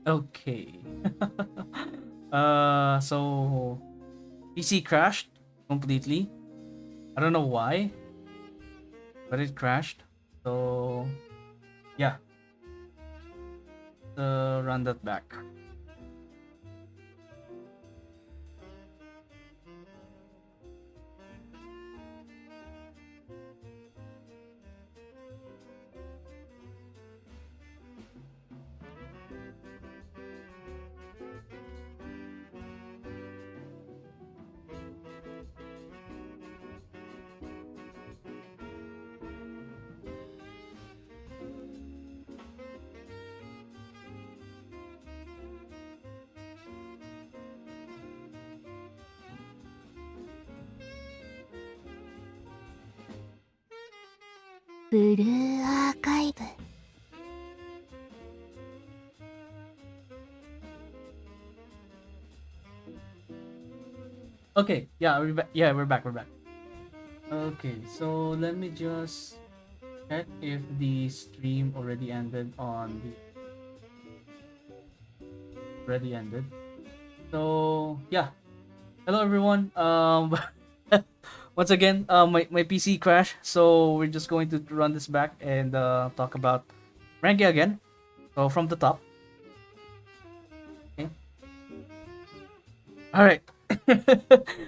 Okay. So PC crashed completely. I don't know why, but it crashed. So yeah, run that back. Okay, yeah, we're back. Yeah, we're back. We're back. Okay, so let me just check if the stream already ended on the already ended. So yeah, hello everyone. Once again, my PC crashed, so we're just going to run this back and talk about Renge again. So from the top. Okay. All right.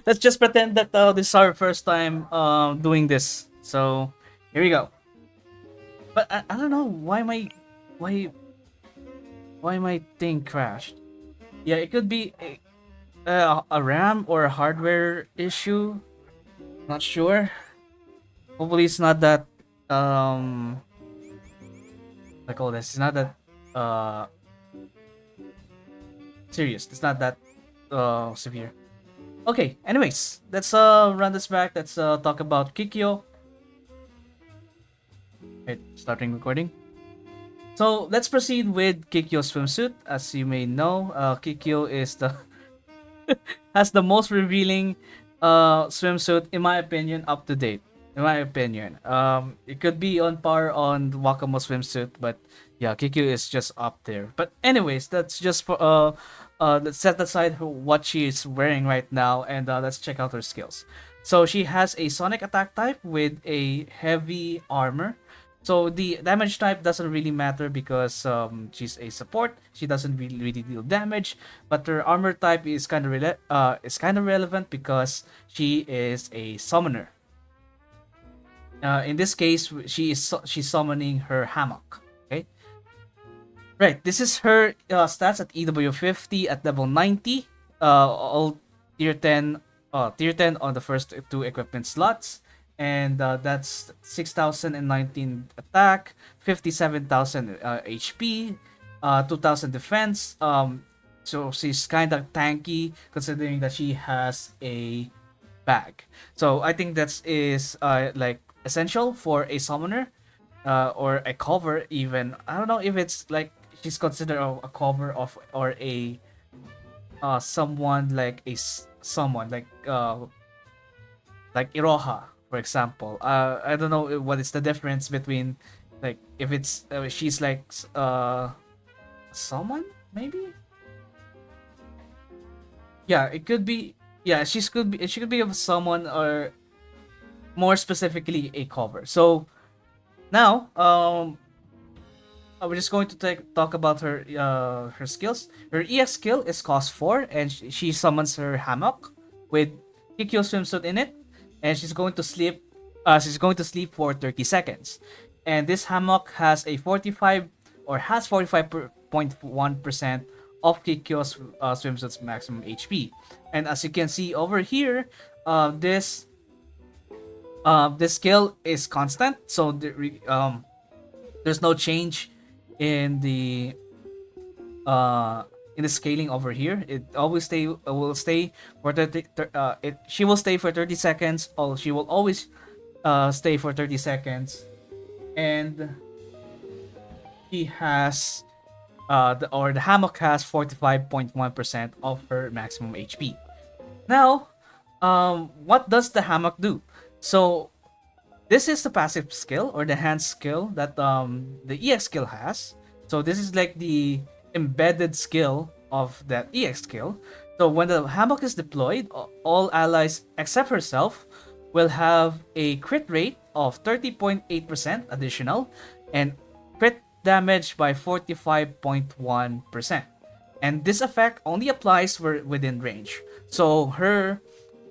Let's just pretend that this is our first time doing this. So here we go. But I don't know why why my thing crashed. Yeah, it could be a RAM or a hardware issue. Not sure. Hopefully it's not that I call this. It's not that uh serious. It's not that severe. Okay, anyways, let's run this back. Let's talk about Kikyou. Right, starting recording. So let's proceed with Kikyou swimsuit. As you may know, Kikyou is the has the most revealing swimsuit in my opinion up to date. In my opinion, it could be on par on Wakamo swimsuit, but yeah, Kikyou is just up there. But anyways, that's just for let's set aside what she is wearing right now, and let's check out her skills. So she has a sonic attack type with a heavy armor. So the damage type doesn't really matter because she's a support. She doesn't really deal damage, but her armor type is kind of relevant because she is a summoner. In this case, she's summoning her hammock. Okay, right. This is her stats at EW 50 at level 90. All tier 10, tier 10 on the first two equipment slots, and that's 6,019 attack, 57,000 HP, 2,000 defense. So she's kind of tanky considering that she has a bag. So I think that is like essential for a summoner or a cover even. I don't know if it's like she's considered a cover of or a someone like someone like Iroha for example. I don't know what is the difference between like if it's she's like someone maybe. Yeah, it could be. Yeah, she could be of someone or more specifically a cover. So now we're just going to talk about her skills. Her EX skill is cost 4 and she summons her hammock with Kikyou swimsuit in it, and she's going to sleep for 30 seconds. And this hammock has a 45 or has 45.1% of Kikyou's swimsuit's maximum HP. And as you can see over here, this skill is constant, so there's no change in the scaling over here. It always will stay for 30. She will stay for 30 seconds. Or she will always stay for 30 seconds, and she has the hammock has 45.1% of her maximum HP. Now, what does the hammock do? So this is the passive skill or the hand skill that the EX skill has. So this is like the embedded skill of that EX skill. So when the hammock is deployed, all allies except herself will have a crit rate of 30.8% additional and crit damage by 45.1%. And this effect only applies within range. So her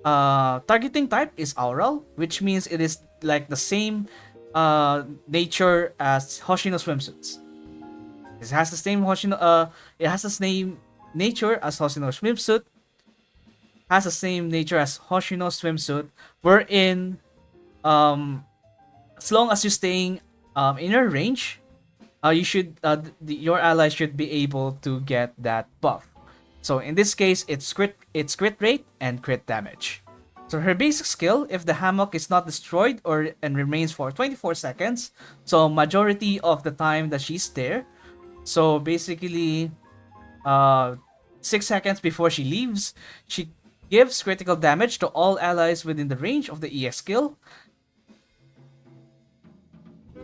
targeting type is aural, which means it is like the same nature as Hoshino swimsuits. It has the same it has the same nature as Hoshino swimsuit. Has the same nature as Hoshino swimsuit, wherein as long as you're staying in your range, you should your ally should be able to get that buff. So in this case, it's crit rate and crit damage. So her basic skill, if the hammock is not destroyed or and remains for 24 seconds, so majority of the time that she's there, so basically 6 seconds before she leaves, she gives critical damage to all allies within the range of the EX skill.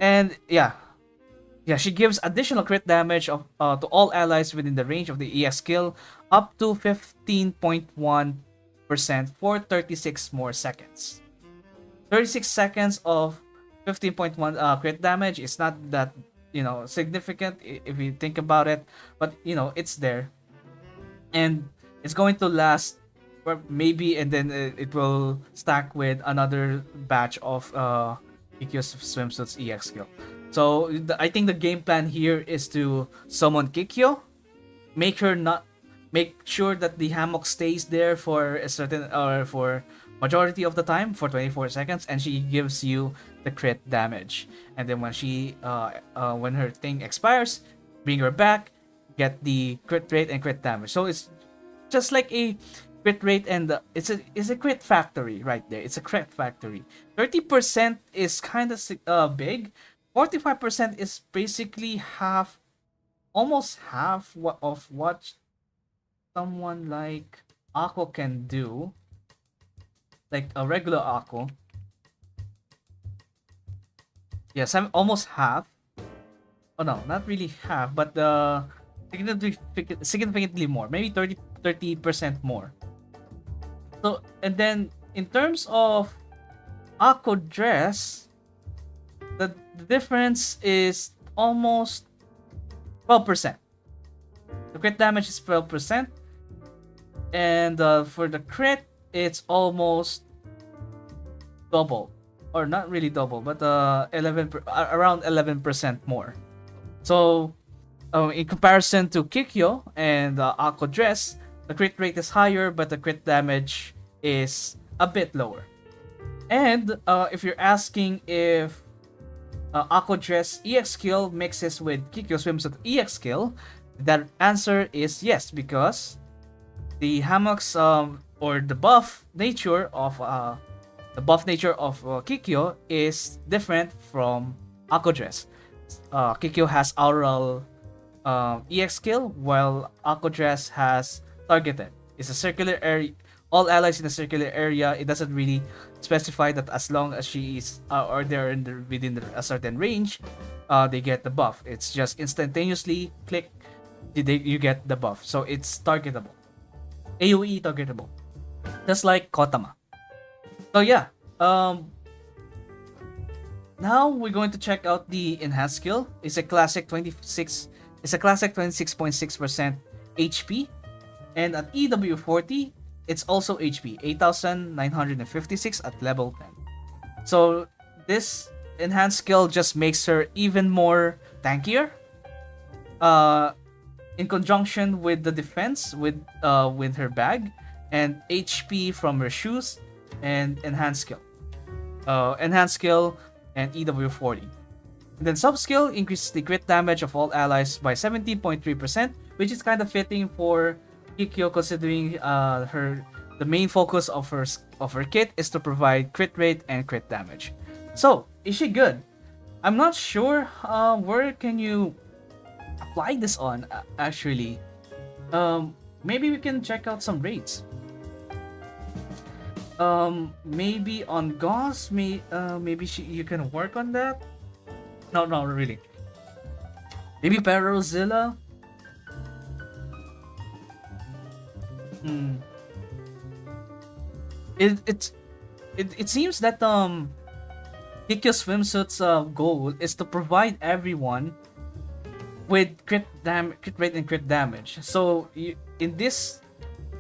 And yeah, she gives additional crit damage to all allies within the range of the EX skill up to 15.1% for 36 more seconds. 36 seconds of 15.1 crit damage is not that, significant if you think about it, but it's there. And it's going to last maybe, and then it will stack with another batch of Kikyou's swimsuits EX skill. So I think the game plan here is to summon Kikyou, make sure that the hammock stays there for a certain or for majority of the time for 24 seconds, and she gives you the crit damage. And then when when her thing expires, bring her back, get the crit rate and crit damage. So it's just like a crit rate, and it's a crit factory right there. It's a crit factory. 30% is kind of big. 45% is basically almost half of what someone like Ako can do, like a regular Ako. Yes, I'm almost half. Oh no, not really half, but significantly more. Maybe 30% more. So, and then in terms of Ako dress, the difference is almost 12%. The crit damage is 12%, and for the crit, it's almost double, or not really double, but around 11% more. So, in comparison to Kikyou and Ako dress, the crit rate is higher, but the crit damage is a bit lower. And if you're asking if Ako dress EX skill mixes with Kikyou swimsuit EX skill, that answer is yes, because the hammocks or the buff nature of Kikyou is different from Ako dress. Kikyou has aural EX skill, while Ako dress has targeted. It's a circular area. All allies in a circular area. It doesn't really specify that as long as she is or they're within a certain range, they get the buff. It's just instantaneously click, you get the buff. So it's targetable, AOE targetable, just like Kotama. So yeah, now we're going to check out the enhanced skill. It's a classic 26.6% HP, and at EW40, it's also HP, 8,956 at level 10. So this enhanced skill just makes her even more tankier. In conjunction with the defense with her bag and HP from her shoes and enhanced skill. Enhanced skill and EW40. And then sub skill increases the crit damage of all allies by 17.3%, which is kind of fitting for Kikyou, considering the main focus of her kit is to provide crit rate and crit damage. So is she good? I'm not sure where can you apply this on actually. Maybe we can check out some rates. Maybe on Gauss, maybe you can work on that. No, really. Maybe Parozilla? Hmm. It, it it seems that Kikyou swimsuit's goal is to provide everyone with crit rate and crit damage. So in this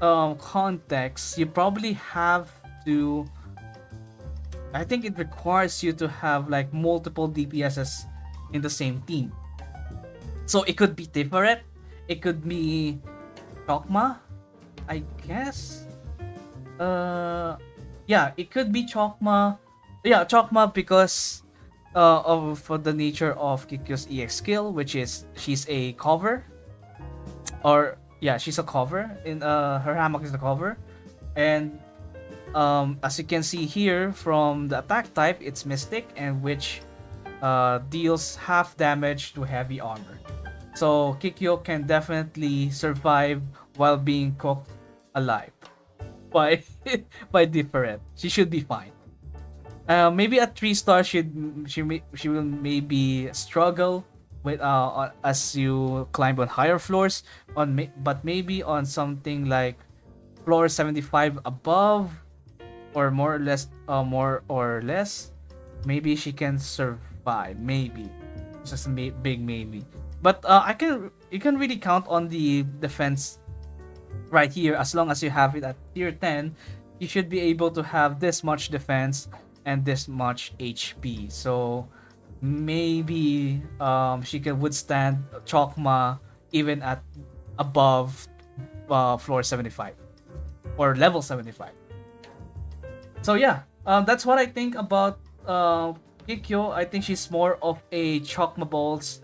context, you probably have to. I think it requires you to have like multiple DPSs in the same team. So it could be Tiferet, it could be Chokma, I guess. Yeah, it could be Chokma. Yeah, Chokma because of for the nature of Kikyou's EX skill, which is she's a cover, or yeah, she's a cover. In her hammock is the cover, and as you can see here from the attack type, it's Mystic, and which deals half damage to heavy armor. So Kikyou can definitely survive while being cooked alive by by different. She should be fine. Maybe at 3 star she will maybe struggle with as you climb on higher floors but maybe on something like floor 75 above or more or less, maybe she can survive. Maybe it's just a big maybe. But you can really count on the defense right here. As long as you have it at tier 10, you should be able to have this much defense and this much HP. So maybe she can withstand Chokma even at above floor 75 or level 75. So yeah, that's what I think about Kikyou. I think she's more of a Chokma Balls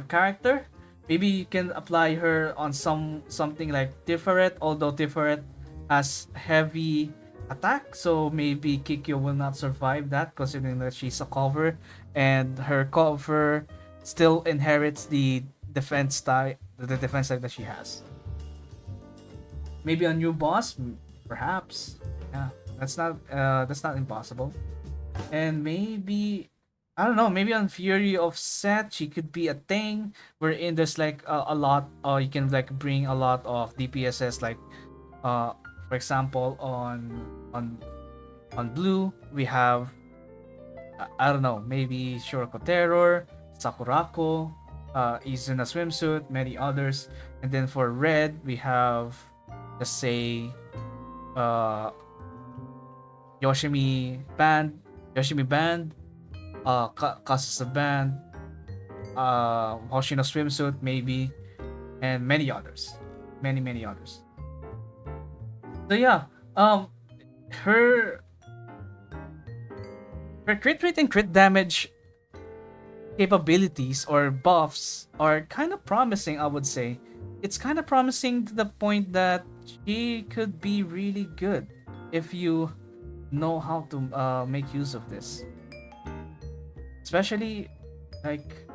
character. Maybe you can apply her on something like Tiferet, although Tiferet has heavy attack, so maybe Kikyou will not survive that, considering that she's a cover and her cover still inherits the defense type that she has. Maybe a new boss, perhaps. Yeah, that's not impossible. And maybe I don't know, maybe on Fury of Set she could be a thing wherein there's like a lot you can like bring a lot of DPSs, like for example on blue we have I don't know, maybe Shurako Terror, Sakurako, Izuna Swimsuit, many others. And then for red we have, let's say, Yoshimi Band, Kasasa Band, Hoshino Swimsuit maybe, and many others, many others. So yeah, her crit rate and crit damage capabilities or buffs are kind of promising, I would say. It's kind of promising to the point that she could be really good if you know how to make use of this. Especially like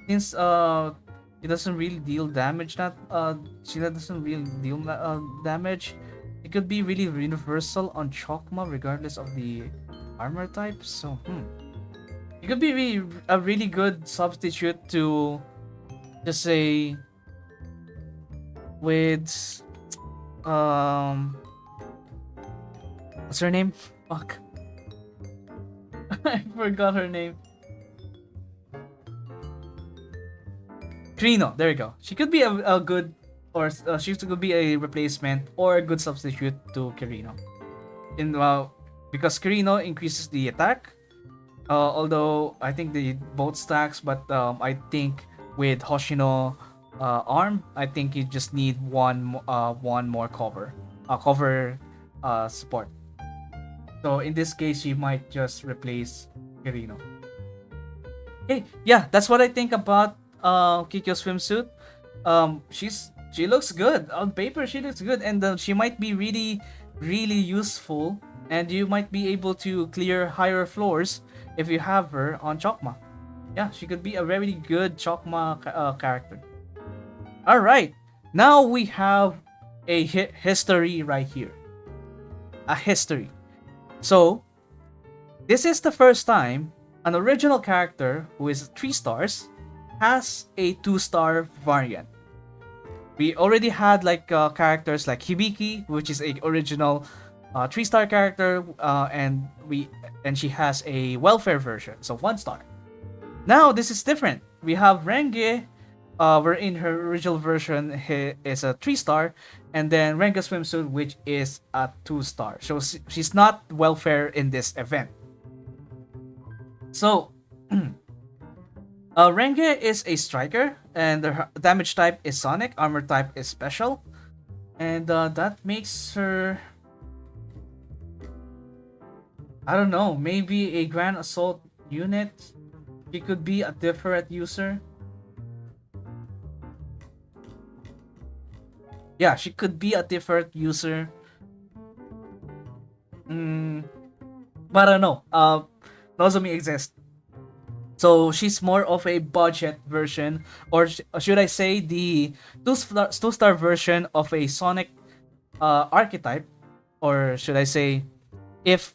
since it doesn't really deal damage, not she doesn't really deal damage. It could be really universal on Chokma regardless of the armor type. So it could be a really good substitute to just say with what's her name? Fuck. I forgot her name. Kirino, there you go. She could be a good, or she could be a replacement or a good substitute to Kirino. Because Kirino increases the attack, although I think they both stacks, but I think with Hoshino arm, I think you just need one more cover support. So in this case, she might just replace Kirino. Okay, yeah, that's what I think about Kikyou swimsuit. She looks good on paper. She looks good, and she might be really useful. And you might be able to clear higher floors if you have her on Chokma. Yeah, she could be a very good Chokma character. All right, now we have a history right here. A history. So, this is the first time an original character who is 3 stars has a 2-star variant. We already had like characters like Hibiki, which is a original 3-star character, and she has a welfare version, so 1-star. Now this is different. We have Renge, wherein her original version is a 3-star, and then Renge swimsuit, which is a 2-star. So she's not welfare in this event. So Renge is a striker, and her damage type is sonic, armor type is special, and that makes her, I don't know, maybe a grand assault unit. She could be a different user. Yeah, she could be a different user. But I don't know. Nozomi exists. So she's more of a budget version, or should I say the two-star version of a Sonic archetype, or should I say, if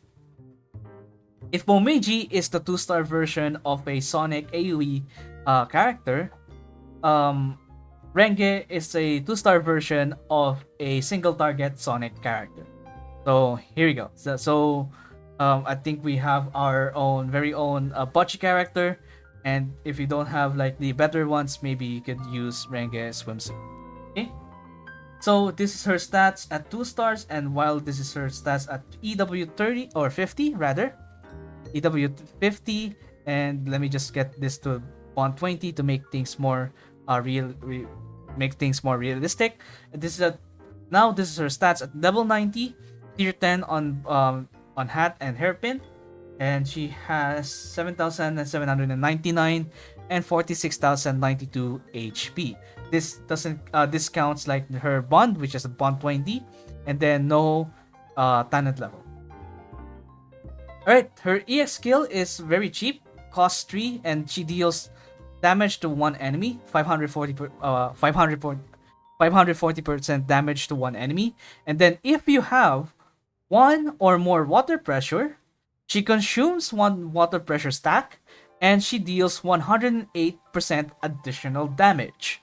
Momiji is the 2-star version of a Sonic AoE character, Renge is a 2-star version of a single target Sonic character. So here we go. So I think we have our own very own Bocce character, and if you don't have like the better ones, maybe you could use Renge swimsuit. Okay. So this is her stats at 2 stars, and while this is her stats at EW 30 or 50 rather, EW 50, and let me just get this to 120 to make things more make things more realistic. This is this is her stats at level 90, tier 10 on hat and hairpin, and she has 7,799 and 46,092 HP. This doesn't discounts like her bond, which is a bond 20, and then no talent level. Alright, her EX skill is very cheap, costs 3, and she deals damage to one enemy, 540% damage to one enemy. And then if you have one or more water pressure, she consumes one water pressure stack, and she deals 108% additional damage.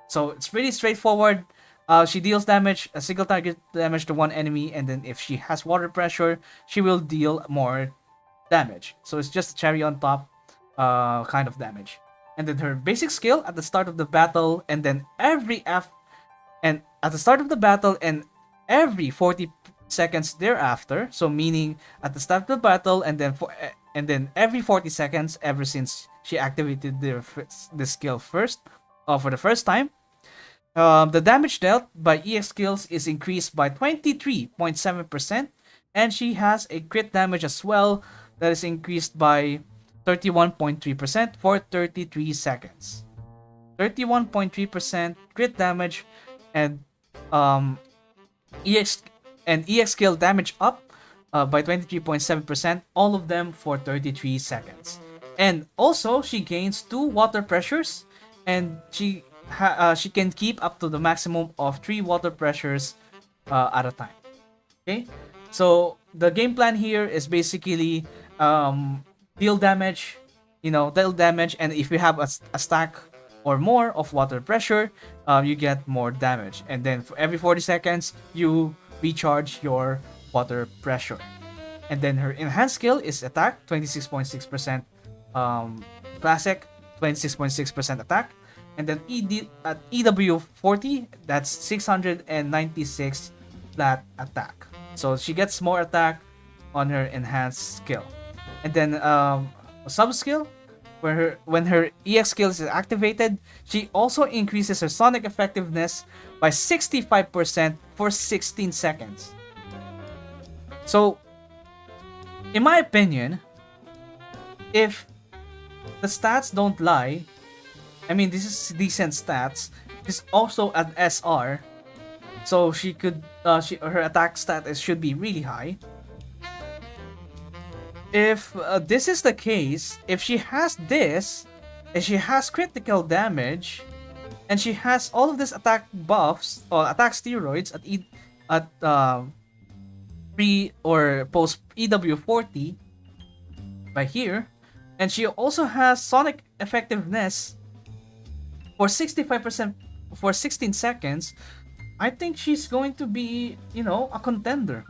So it's pretty straightforward. She deals damage, a single target damage to one enemy, and then if she has water pressure, she will deal more damage. So it's just a cherry on top kind of damage. And then her basic skill at the start of the battle, and then at the start of the battle and every 40 seconds thereafter. So meaning at the start of the battle, and then every 40 seconds ever since she activated the skill first, for the first time. The damage dealt by EX skills is increased by 23.7%, and she has a crit damage as well that is increased by 31.3% for 33 seconds. 31.3% crit damage and EX skill damage up by 23.7%, all of them for 33 seconds. And also she gains 2 water pressures, and she can keep up to the maximum of 3 water pressures at a time. Okay, so the game plan here is basically deal damage, and if you have a stack or more of water pressure, you get more damage, and then for every 40 seconds you recharge your water pressure. And then her enhanced skill is attack, 26.6% classic, 26.6% attack. And then at EW 40, that's 696 flat attack. So she gets more attack on her enhanced skill. And then sub skill, when her EX skill is activated, she also increases her sonic effectiveness by 65% for 16 seconds. So, in my opinion, if the stats don't lie, I mean, this is decent stats. It's also an SR, so she could, her attack stat should be really high. If this is the case, if she has this, and she has critical damage, and she has all of this attack buffs or attack steroids at pre or post EW 40 by here, and she also has sonic effectiveness for 65% for 16 seconds, I think she's going to be, a contender.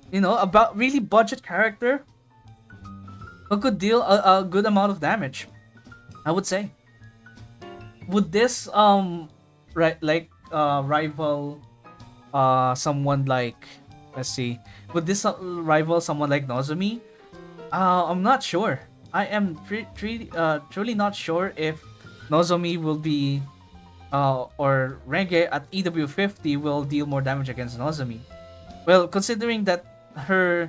About really budget character who could deal a good amount of damage, I would say. Would this rival someone like, let's see, would this rival someone like Nozomi? I'm not sure. I am truly not sure if Nozomi will be or Renge at EW50 will deal more damage against Nozomi. Well, considering that her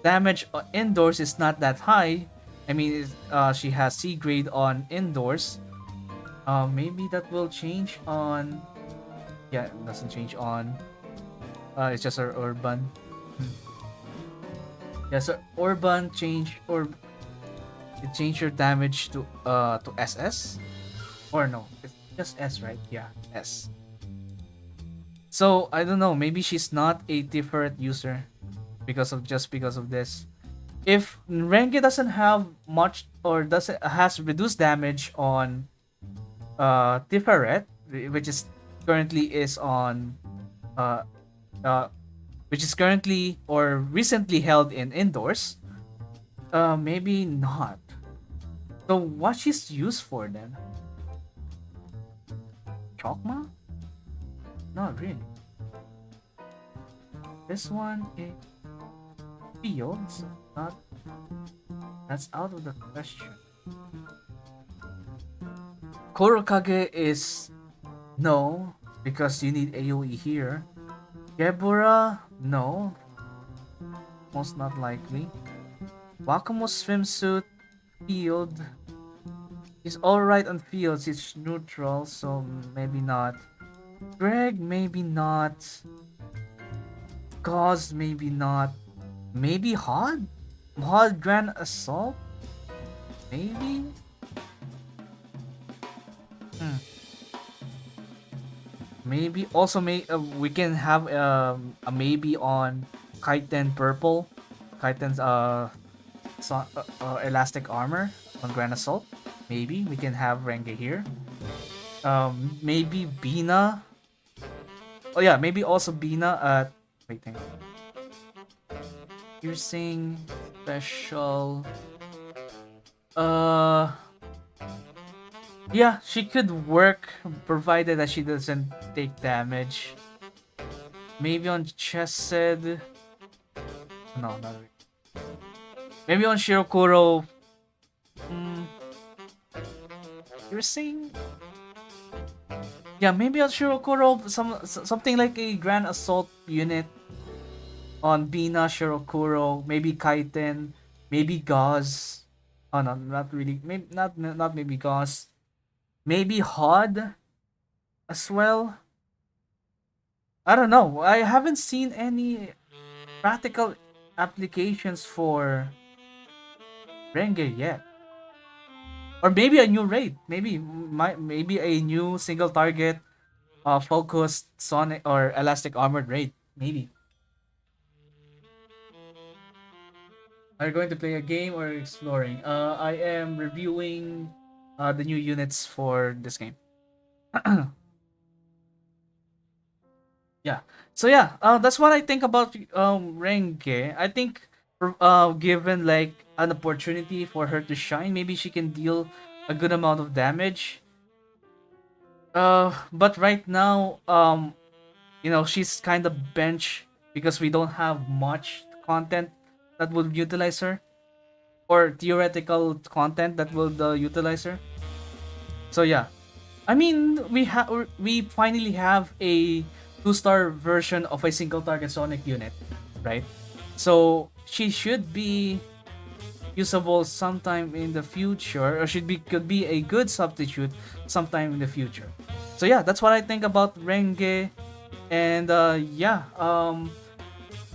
damage indoors is not that high, I mean, she has C grade on indoors. Maybe that will change on. Yeah, it doesn't change on. It's just her urban. Yeah, so urban change or it change your damage to SS, or no, it's just S, right? Yeah, S. So I don't know. Maybe she's not a different user because of this. If Renge doesn't have much or has reduced damage on Tiferet, which is currently is on which is currently or recently held in indoors, maybe not. So what she's used for then? Chokma? Not really. This one is fields, not. That's out of the question. Kurokage is no, because you need AoE here. Gebura, no. Most not likely. Wakamo's swimsuit, field. He's alright on fields, he's neutral, so maybe not. Greg, maybe not. Gauze, maybe not. Maybe Hod? Hod Grand Assault? Maybe? Maybe also we can have a maybe on Kaiten Purple, Kaiten's elastic armor on Grand Assault. Maybe we can have Renge here. Maybe Bina. Oh yeah, maybe also Bina at wait, hang on. Piercing special. Yeah, she could work provided that she doesn't take damage. Maybe on Chesed. No, not really. Maybe on Shirokuro. You're saying? Yeah, maybe on Shirokuro, something like a Grand Assault unit. On Bina, Shirokuro, maybe Kaiten, maybe Gauze. Oh no, not really. Maybe not maybe Gauze. Maybe Hod as well. I don't know. I haven't seen any practical applications for Renge yet. Or maybe a new raid. Maybe a new single target focused Sonic or elastic armored raid. Maybe. Are you going to play a game or exploring? I am reviewing the new units for this game. Yeah. So yeah, that's what I think about Renge. I think given like an opportunity for her to shine, maybe she can deal a good amount of damage. But right now, she's kind of bench because we don't have much content that will utilize her, or theoretical content that will utilize her. So yeah, I mean we finally have a 2-star version of a single target Sonic unit, right? So she should be usable sometime in the future, or could be a good substitute sometime in the future. So yeah, that's what I think about Renge, and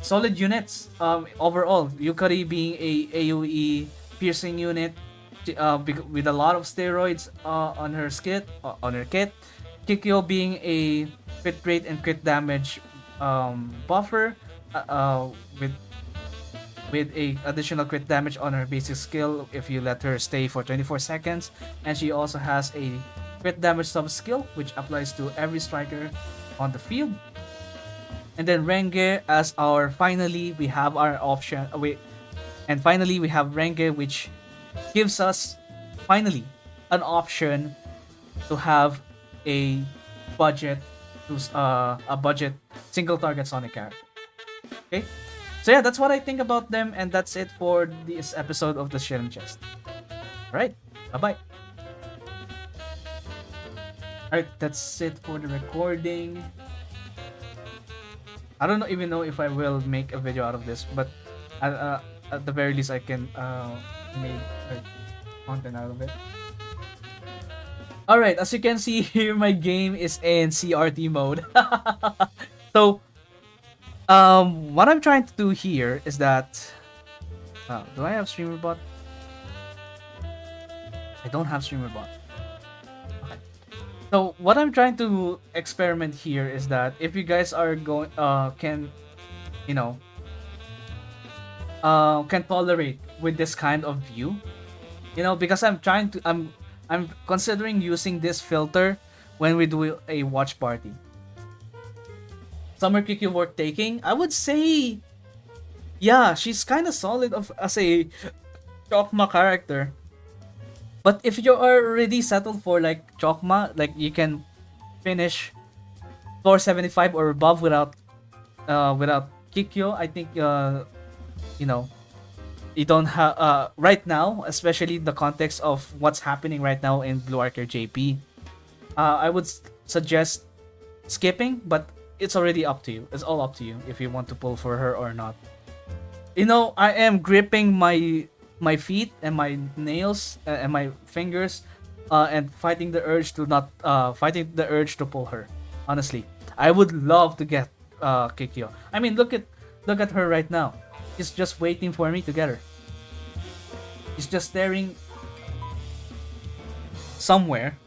solid units overall. Yukari being a AoE piercing unit with a lot of steroids on her kit. Kikyou being a crit rate and crit damage buffer with with a additional crit damage on her basic skill if you let her stay for 24 seconds. And she also has a crit damage sub skill which applies to every striker on the field. And then Renge as our finally we have our option finally we have Renge, which gives us finally an option to have a budget single target Sonic character. Okay, so yeah, that's what I think about them, and that's it for this episode of the Sharing Chest. All right, bye bye. All right, that's it for the recording. I don't even know if I will make a video out of this, but at the very least I can make content out of it. Alright, as you can see here, my game is in CRT mode. So, what I'm trying to do here is that... do I have streamer bot? I don't have streamer bot. Okay. So, what I'm trying to experiment here is that if you guys are going... can tolerate with this kind of view, because I'm considering using this filter when we do a watch party. Summer Kikyou worth taking? I would say, yeah, she's kind of solid as a Chokma character. But if you are already settled for like Chokma, like you can finish floor 75 or above without Kikyou, I think you don't have right now, especially the context of what's happening right now in Blue Archer JP. I would suggest skipping, but it's already up to you. It's all up to you if you want to pull for her or not. I am gripping my feet and my nails and my fingers, and fighting the urge to pull her. Honestly, I would love to get Kikyou. I mean, look at her right now. He's just waiting for me to get her. He's just staring somewhere.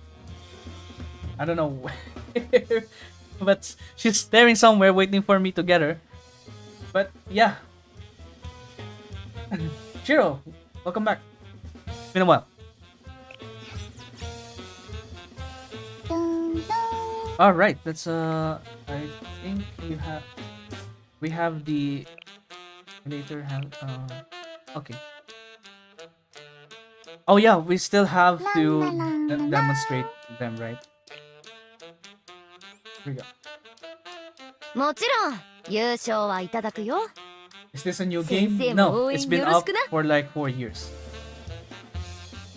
I don't know where, but she's staring somewhere waiting for me to get her. But yeah. Shiro, welcome back. It's been a while. Alright, that's I think we have the later okay. Oh yeah, we still have to demonstrate them, right? Here we go. もちろん優勝はいただくよ。 Is this a new game? No, it's been up for like 4 years.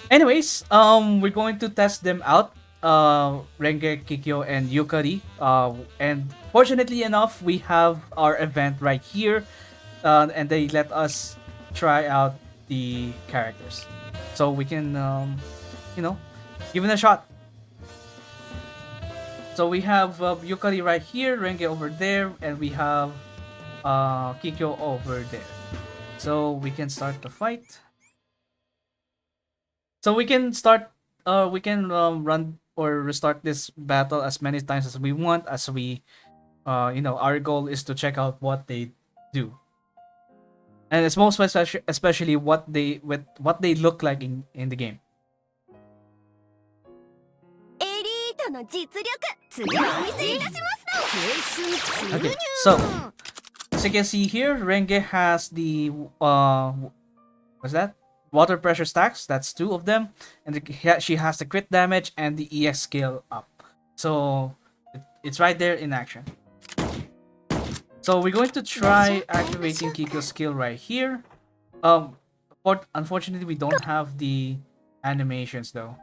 Anyways, we're going to test them out. Renge, Kikyou, and Yukari. And fortunately enough, we have our event right here. And they let us try out the characters, so we can give it a shot. So we have Yukari right here, Renge over there, and we have Kikyou over there. So we can start the fight. So we can run or restart this battle as many times as we want, as we our goal is to check out what they do. And it's most especially what they look like in the game. Okay, so as you can see here, Renge has the what's that? Water pressure stacks. That's 2 of them, and she has the crit damage and the EX skill up. So it's right there in action. So we're going to try activating Kikyou's skill right here. Unfortunately, we don't have the animations though.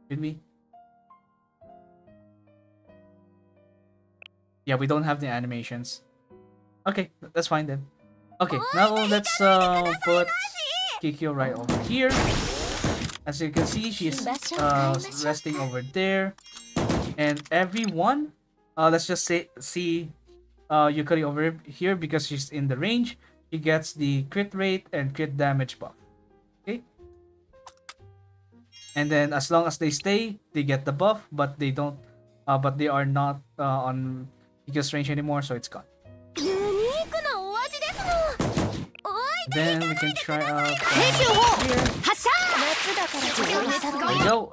Did we? Yeah, we don't have the animations. Okay, that's fine then. Okay, now let's put Kikyou right over here. As you can see, she's resting over there. And everyone, let's just see Yukari over here because she's in the range. She gets the crit rate and crit damage buff. Okay. And then as long as they stay, they get the buff, but they don't. But they are not on Kikyou's range anymore, so it's gone. Then we can try out here. 発射夏だから There we go.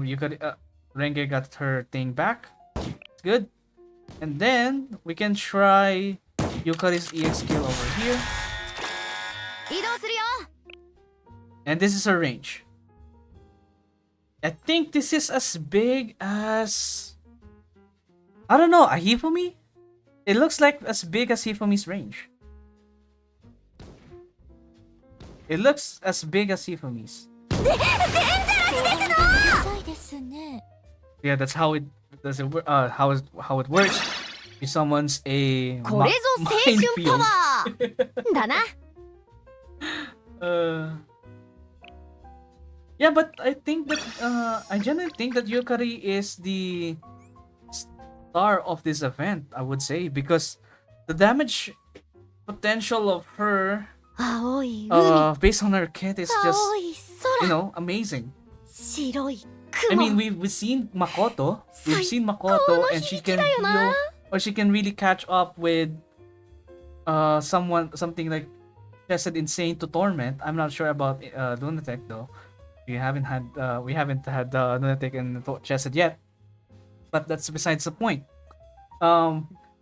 Yukari, Renge got her thing back. It's good. And then we can try Yukari's EX skill over here. 移動するよ And this is her range. I think this is as big as... I don't know, a Hifumi? It looks like as big as Hifumi's range. It looks as big as Hifumi's. デンジャラスですの Yeah, that's how it does. How it works. If someone's a これぞ青春パワーだな Yeah, but I think that I genuinely think that Yukari is the star of this event, I would say, because the damage potential of her 青い海 based on her kit is just, 青い you 空 know, amazing. 白い I 雲 mean, we've seen Makoto. We've seen Makoto, and she can heal, or she can really catch up with something like tested insane to torment. I'm not sure about Lunatic though. We haven't had Lunatic and Chesed yet, but that's besides the point.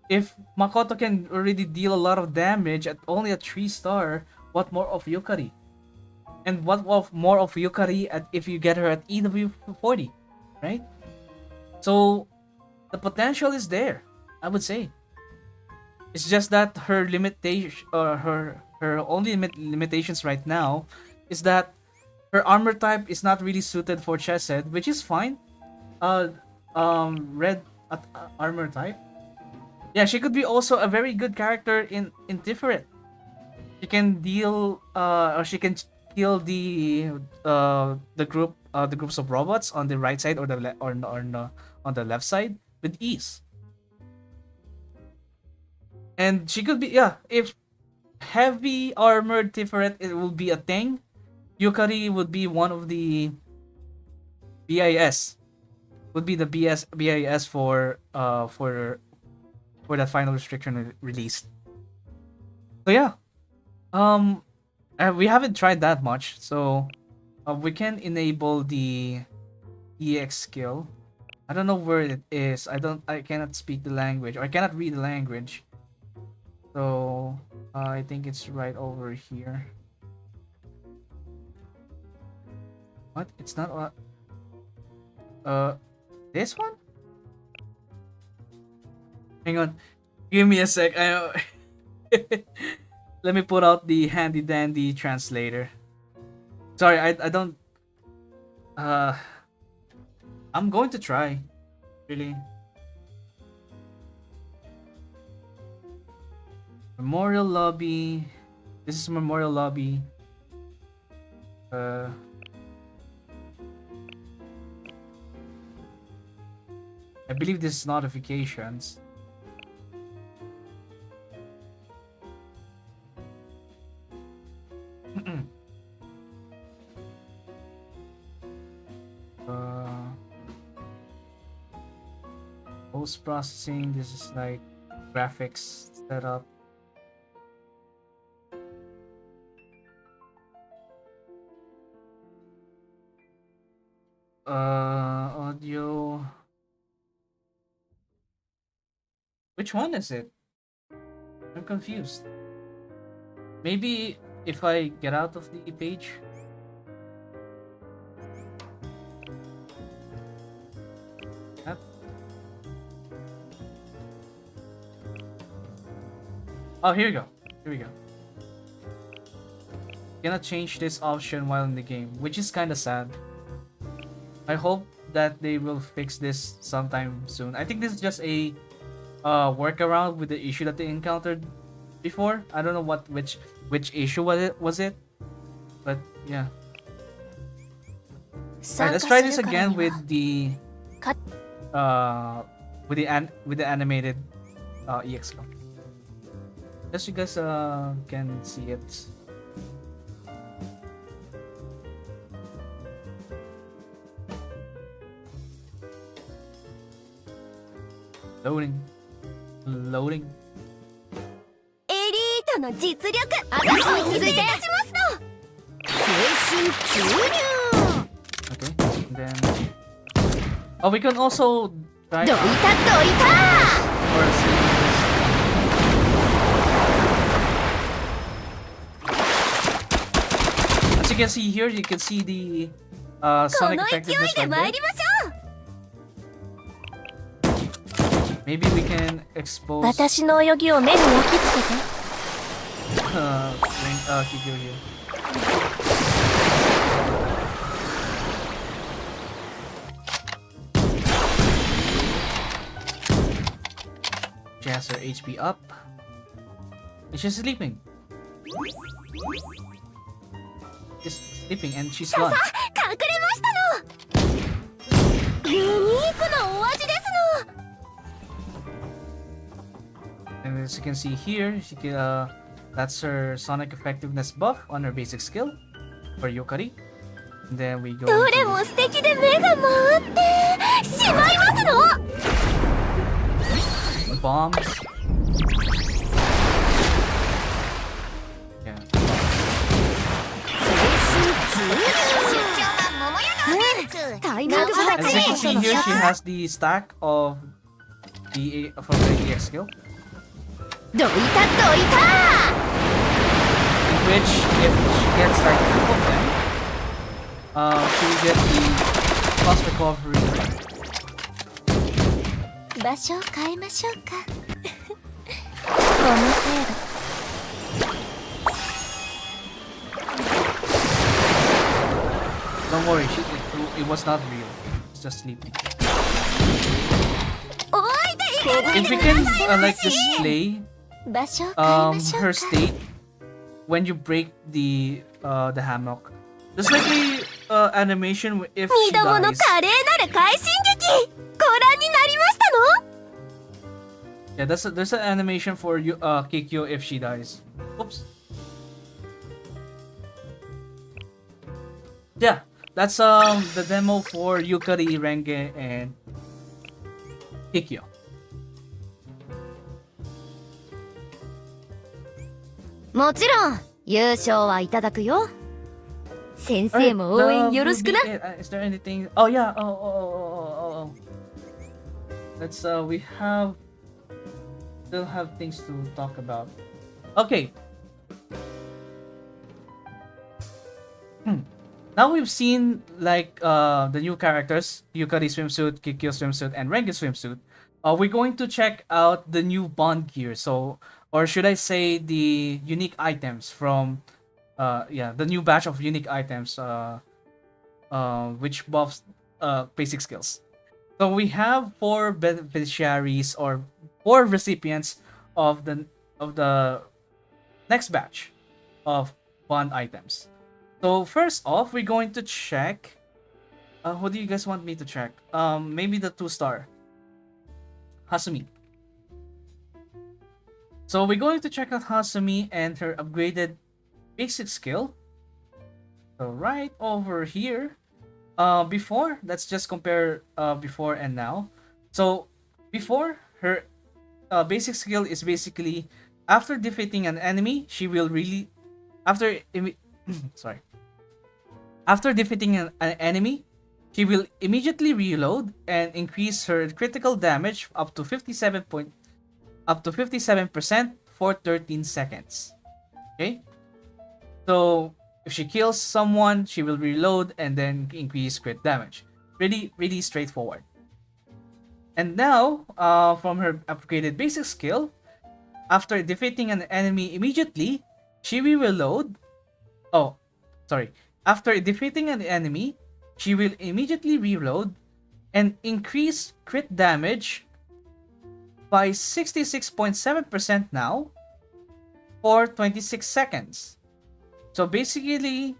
If Makoto can already deal a lot of damage at only a 3-star, what more of Yukari? And more of Yukari if you get her at EW 40, right? So the potential is there, I would say. It's just that her limitation, or her only limitations right now, is that her armor type is not really suited for Chesed, which is fine. Red armor type. Yeah, she could be also a very good character in Indifferent. She can deal, or she can kill the groups of robots on the right side or on the left side with ease. And she could be, yeah, if heavy armored Different it will be a thing, Yukari would be one of the BIS. Would be the BIS for the final restriction released. So yeah. We haven't tried that much, so we can enable the EX skill. I don't know where it is. I cannot speak the language, or I cannot read the language. So I think it's right over here. What? It's not what? This one? Hang on. Give me a sec. Let me put out the handy dandy translator. Sorry, I don't. I'm going to try. Really. Memorial lobby. This is memorial lobby. I believe this is notifications. Post processing. This is like graphics setup. Audio. Which one is it? I'm confused. Maybe if I get out of the page. Yep. Oh, here we go. Here we go. Cannot change this option while in the game, which is kind of sad. I hope that they will fix this sometime soon. I think this is just a workaround with the issue that they encountered before. I don't know which issue was it, but yeah. Alright, let's try this again with the animated EX code. Just so you guys can see it. Loading. エリートその実力私に続いていたしますの精神注入 Okay, and then oh, we can also try どいたどいた or see this. As you can see here, you can see the こ sonic の勢い effectiveness で right 参 there. りましょう Maybe we can expose 私の泳ぎを目に焼き付けて Kikyou here. She has her HP up. And she's sleeping. She's sleeping and she's gone. 隠れましたのユニークなお味ですの And as you can see here, she can, that's her sonic effectiveness buff on her basic skill for Yukari. And then we go どれ into も素敵で目が回ってしまいますの bombs. Yeah. タイミングが As you can see here, she has the stack of the from the EX skill, どいたどいた in which if she gets like two of them, she will get the cost recovery. 場所を変えましょうかこの程度 Don't worry, it was not real. It's just sleeping. おいで If we can like display 場所を変えましょう her か state when you break the hammock. There's like a animation if 二 she 度もの dies. 華麗なる快進撃ご覧になりましたの Yeah, there's an animation for you Kikyou if she dies. Oops. Yeah, that's the demo for Yukari, Renge, and Kikyou. もちろん優勝はいただくよ先生も応援よろしくな Is there anything? Oh yeah. Oh. Let's we still have things to talk about. Okay. Now we've seen like the new characters, Yukari swimsuit, Kikyou swimsuit, and Renge swimsuit. We're going to check out the new bond gear. So, or should I say the unique items from the new batch of unique items which buffs basic skills. So we have 4 beneficiaries or 4 recipients of the next batch of bond items. So first off, we're going to check. What do you guys want me to check? Maybe the 2-star Hasumi. So we're going to check out Hasumi and her upgraded basic skill. So right over here, before, let's just compare before and now. So before, her basic skill is basically after defeating an enemy, she will really after defeating an enemy, she will immediately reload and increase her critical damage up to 57% for 13 seconds. Okay? So if she kills someone, she will reload and then increase crit damage. Really straightforward. And now, from her upgraded basic skill, after defeating an enemy immediately, she will reload. After defeating an enemy, she will immediately reload and increase crit damage by 66.7% now for 26 seconds. So basically,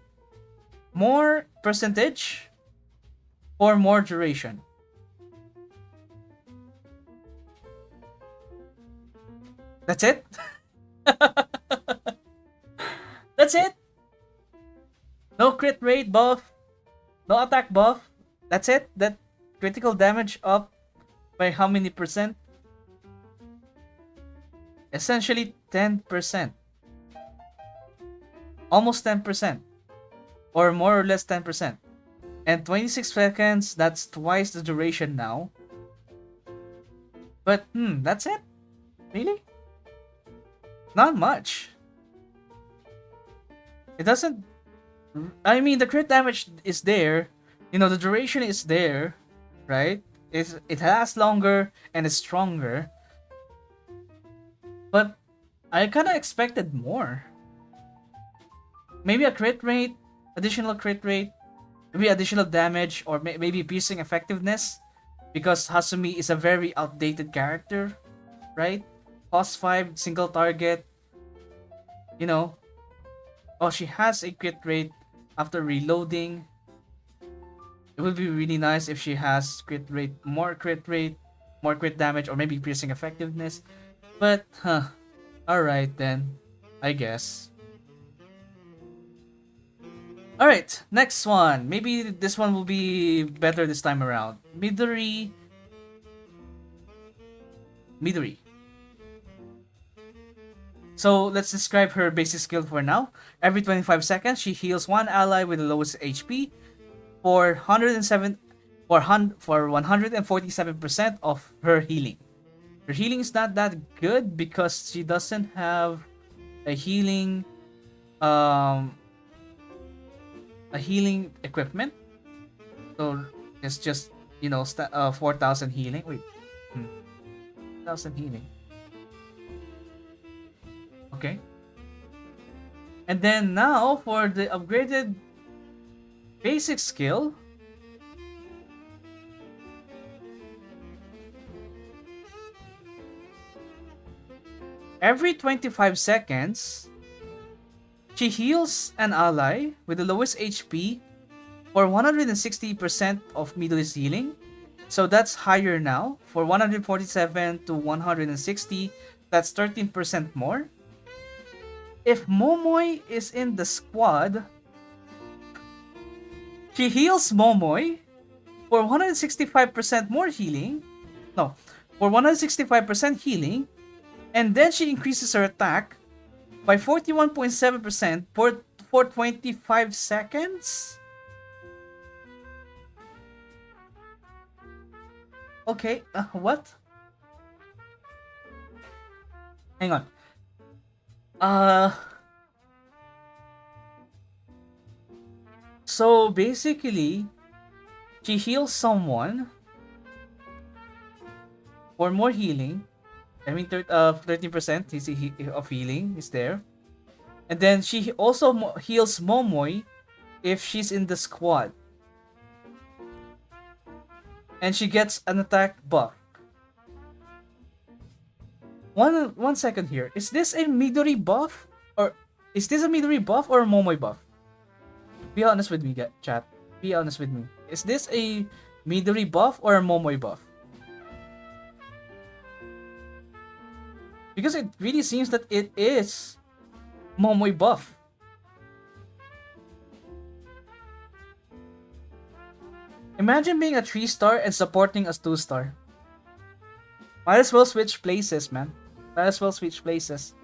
more percentage for more duration. That's it? That's it? No crit rate buff, no attack buff. That's it? That critical damage up by how many percent? Essentially 10%. almost 10%, or more or less 10%. And 26 seconds, that's twice the duration now. But, that's it? Really? Not much. It doesn't... I mean, the crit damage is there. You know, the duration is there, right? It lasts longer and is stronger. But I kind of expected more. Maybe a crit rate, additional crit rate, maybe additional damage, or maybe piercing effectiveness. Because Hasumi is a very outdated character, right? Cost 5, single target. You know. Oh, she has a crit rate after reloading. It would be really nice if she has more crit damage, or maybe piercing effectiveness. But, alright then. I guess. Alright, next one. Maybe this one will be better this time around. Midori. So let's describe her basic skill for now. Every 25 seconds, she heals one ally with the lowest HP for 147% of her healing. Her healing is not that good because she doesn't have a healing equipment. So it's just, 4,000 healing. Wait. 1,000 healing. Okay. And then now for the upgraded basic skill. Every 25 seconds, she heals an ally with the lowest HP for 160% of Midori's healing. So that's higher now. For 147 to 160, that's 13% more. If Momoy is in the squad, she heals Momoy for 165% more healing. No, for 165% healing. And then she increases her attack by 41.7% for 25 seconds? Okay, what? Hang on. So basically, she heals someone for more healing. I mean, 13% of healing is there. And then she also heals Momoy if she's in the squad. And she gets an attack buff. One second here. Is this a Midori buff? Or is this a Midori buff or a Momoy buff? Be honest with me, chat. Be honest with me. Is this a Midori buff or a Momoy buff? Because it really seems that it is Momoy buff. Imagine being a 3-star and supporting a 2-star. Might as well switch places, man. Might as well switch places.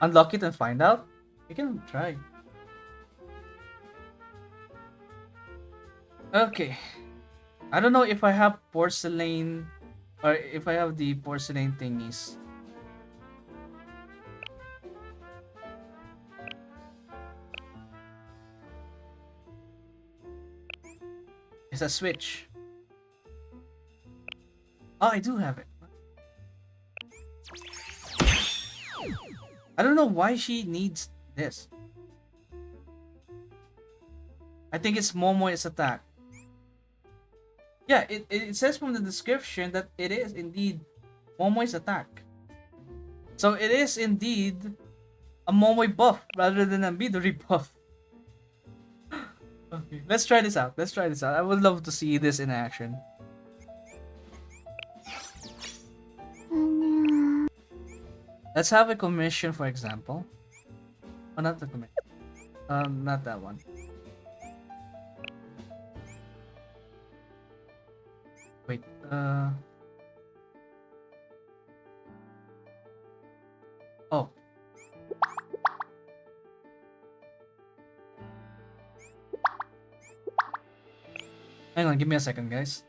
Unlock it and find out? You can try. Okay. I don't know if I have porcelain... or if I have the porcelain thingies. It's a switch. Oh, I do have it. I don't know why she needs this. I think it's Momoy's attack. Yeah, it says from the description that it is indeed Momoy's attack. So it is indeed a Momoy buff rather than a Midori buff. Okay, let's try this out. Let's try this out. I would love to see this in action. Let's have a commission, for example. Oh, not the commission. Not that one. Wait, oh. Hang on, give me a second, guys.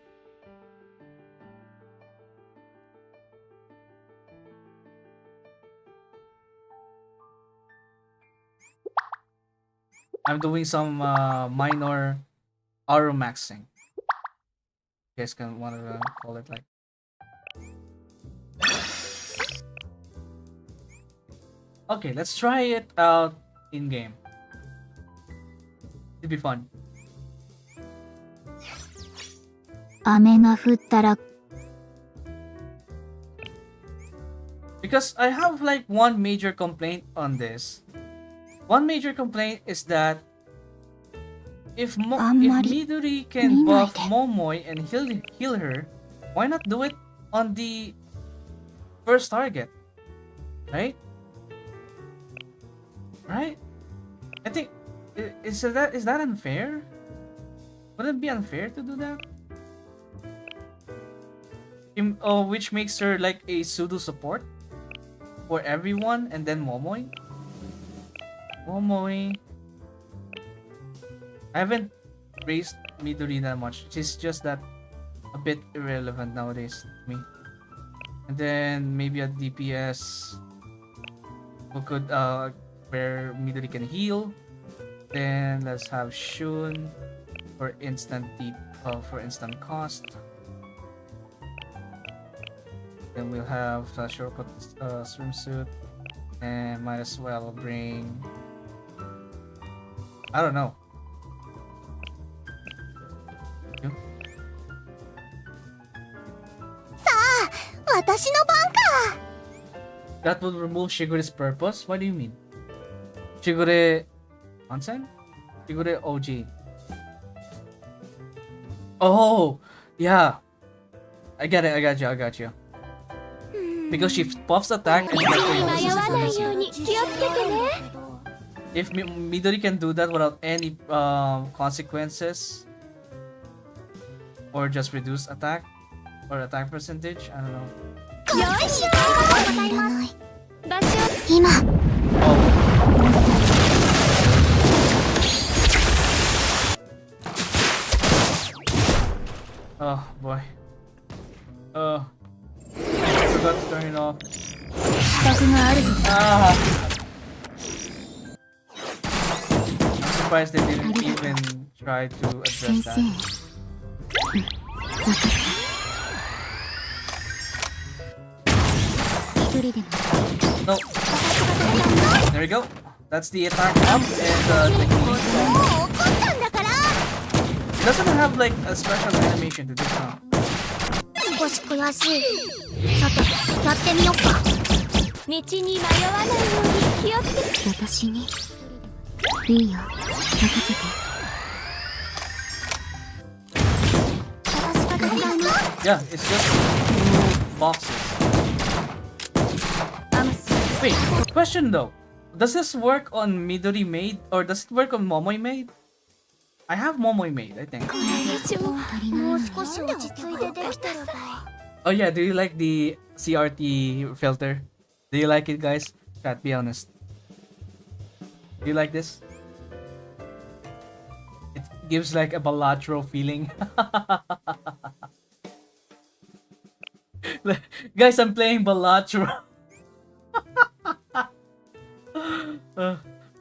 I'm doing some minor auto maxing. You guys can want to call it like. Okay, let's try it out in game. It'll be fun. 雨が降ったら Because I have like one major complaint on this. One major complaint is that if Midori can buff Momoy and heal her, why not do it on the first target? Right? Right? I think is that unfair? Would it be unfair to do that? Which makes her like a pseudo support for everyone, and then Momoy. I haven't raised Midori that much. She's just that a bit irrelevant nowadays to me. And then maybe a DPS who could where Midori can heal. Then let's have Shun for instant cost. Then we'll have shortcut swimsuit, and might as well bring. I don't know. You? さあ、私の番か。 That would remove Shigure's purpose? What do you mean? Shigure onsen? Shigure OG. Oh, yeah. I get it. I got you. Because she buffs attack and if Midori can do that without any consequences, or just reduce attack or attack percentage, I don't know. Oh boy. I forgot to turn it off. I'm surprised they didn't even try to address that. No. There we go. That's the attack up and the It doesn't have like a special animation to this now. 少し悔しい。さて、やってみよっか。道に迷わないように気をつけて。私にいいよ、任せて。Yeah, it's just boxes. Wait, question though. Does this work on Midori Maid or does it work on Momoy Maid? I have Momoy Maid, I think. Oh yeah, do you like the CRT filter? Do you like it, guys? Chat, be honest. Do you like this? It gives like a Balatro feeling. Guys, I'm playing Balatro.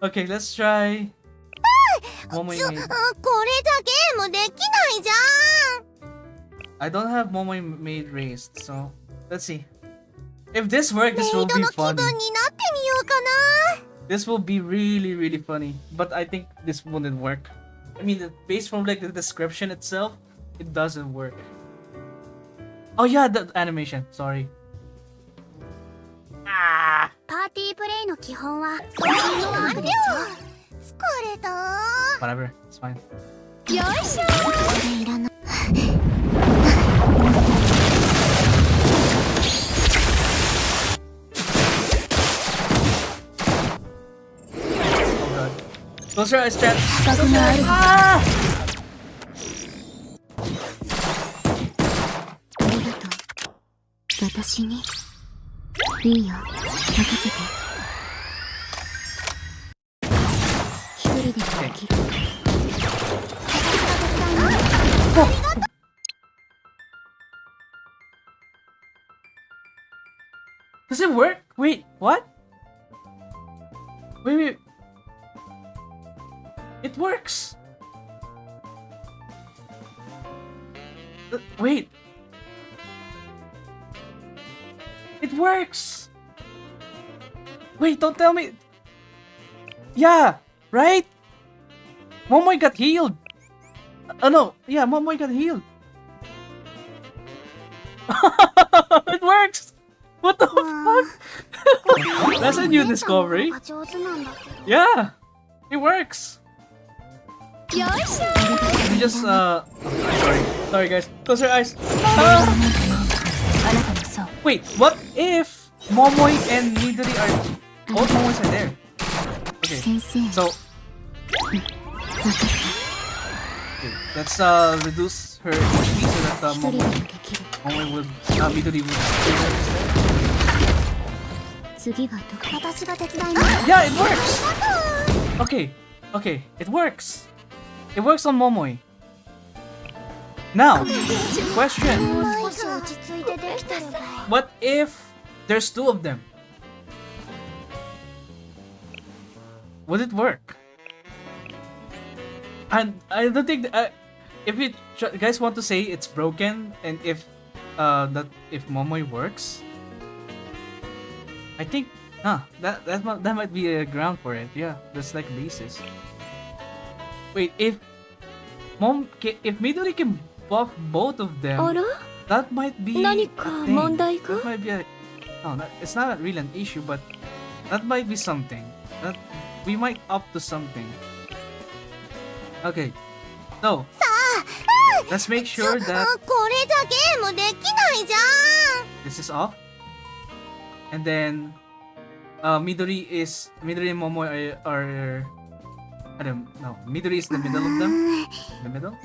Okay, let's try Momoy Maid. I don't have Momoy Maid raised, so let's see. If this works, this will be funny. This will be really funny. But I think this wouldn't work. I mean, based from like the description itself, it doesn't work. Oh yeah, the animation. Sorry. Ah. Whatever, it's fine. Oh god. Close your eyes, chat. Ah! Does it work? Wait, what? Wait. It works. Wait. It works. Wait, don't tell me. Yeah, right? Momoy got healed. No. Yeah, Momoy got healed. It works. What the fuck? That's a new discovery. Yeah, it works. You just sorry guys. Close your eyes. Wait, what if Momoy and Midori are both Momoys are there? Okay, so okay, let's reduce her HP so that Momoy will Midori will. Yeah, it works. Okay, it works. It works on Momoy. Now, question. What if there's two of them? Would it work? And I don't think if you guys want to say it's broken and if Momoy works, I think that might be a ground for it. Yeah, that's like a basis. Wait, if Midori can buff both of them, that might be a thing. That might be it's not really an issue, but that might be something. That we might opt to something. Okay, so let's make sure that this is off, and then Midori and Momoy are I don't know. Midori is in the middle of them. In the middle.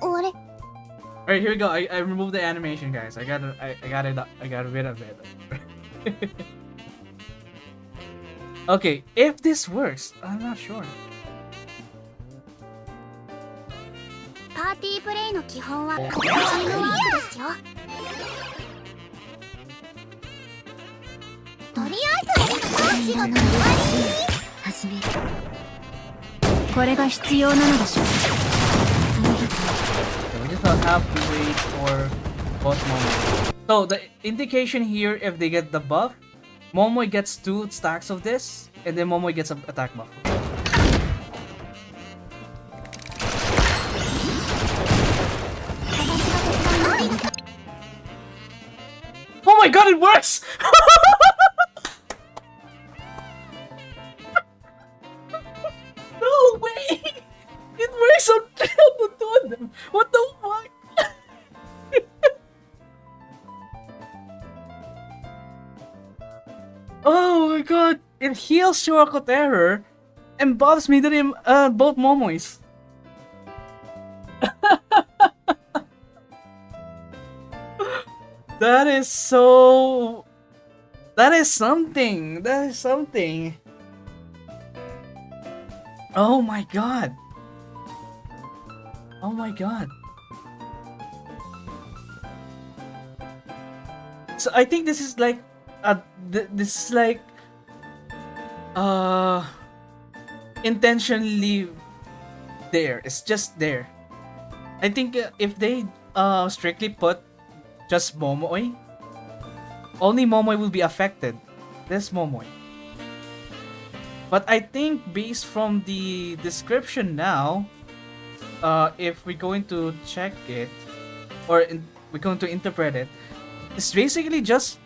Alright, here we go. I removed the animation, guys. I got rid of it. Okay, if this works, I'm not sure. We just have to wait for both Momoy. So the indication here, if they get the buff, Momoy gets 2 stacks of this, and then Momoy gets an attack buff. Oh my god, it works! No way! It works on the two of them! What the fuck? Oh my god! It heals Shurako Terror and buffs Midori and both Momoys. That is so... That is something! That is something! Oh my god! Oh my god! So I think this is like... this is like... intentionally there. It's just there. I think if they strictly put just Momoy, only Momoy will be affected. This Momoy. But I think based from the description now, if we're going to check it, or we're going to interpret it, it's basically just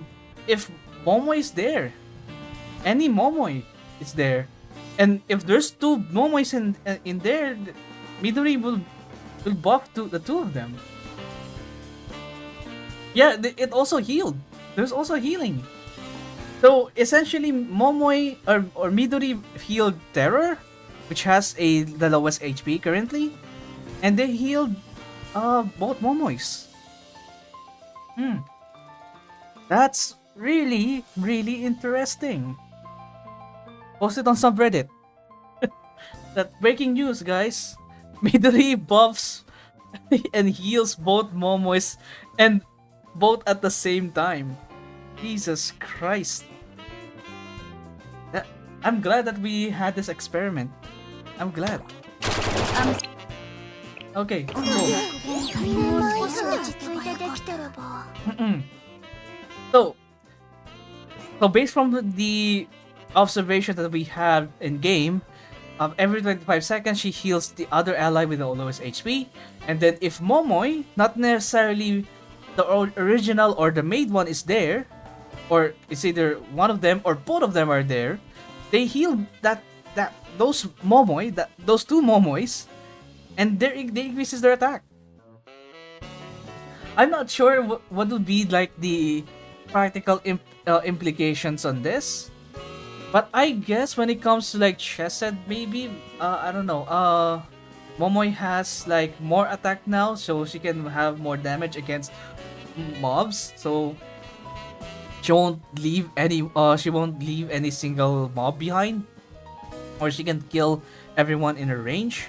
if Momoy is there. Any Momoy is there. And if there's 2 Momoys in there, Midori will buff the 2 of them. Yeah, it also healed. There's also healing. So essentially, Momoy or Midori healed Terror, which has the lowest HP currently, and they healed both Momoys. That's really, really interesting. Post it on subreddit. That breaking news, guys. Midori buffs and heals both Momoys and both at the same time. Jesus Christ. I'm glad that we had this experiment. I'm glad. Okay, cool. もう少し落ち着いてできてれば。So based from the observation that we have in game, every 25 seconds she heals the other ally with the lowest HP, and then if Momoy, not necessarily the original or the made one, is there, or it's either one of them or both of them are there, they heal those two Momoys, and they increases their attack. I'm not sure what would be like the practical implications on this, but I guess when it comes to like Chesed, maybe I don't know. Momoy has like more attack now, so she can have more damage against mobs. So she won't leave any single mob behind, or she can kill everyone in her range.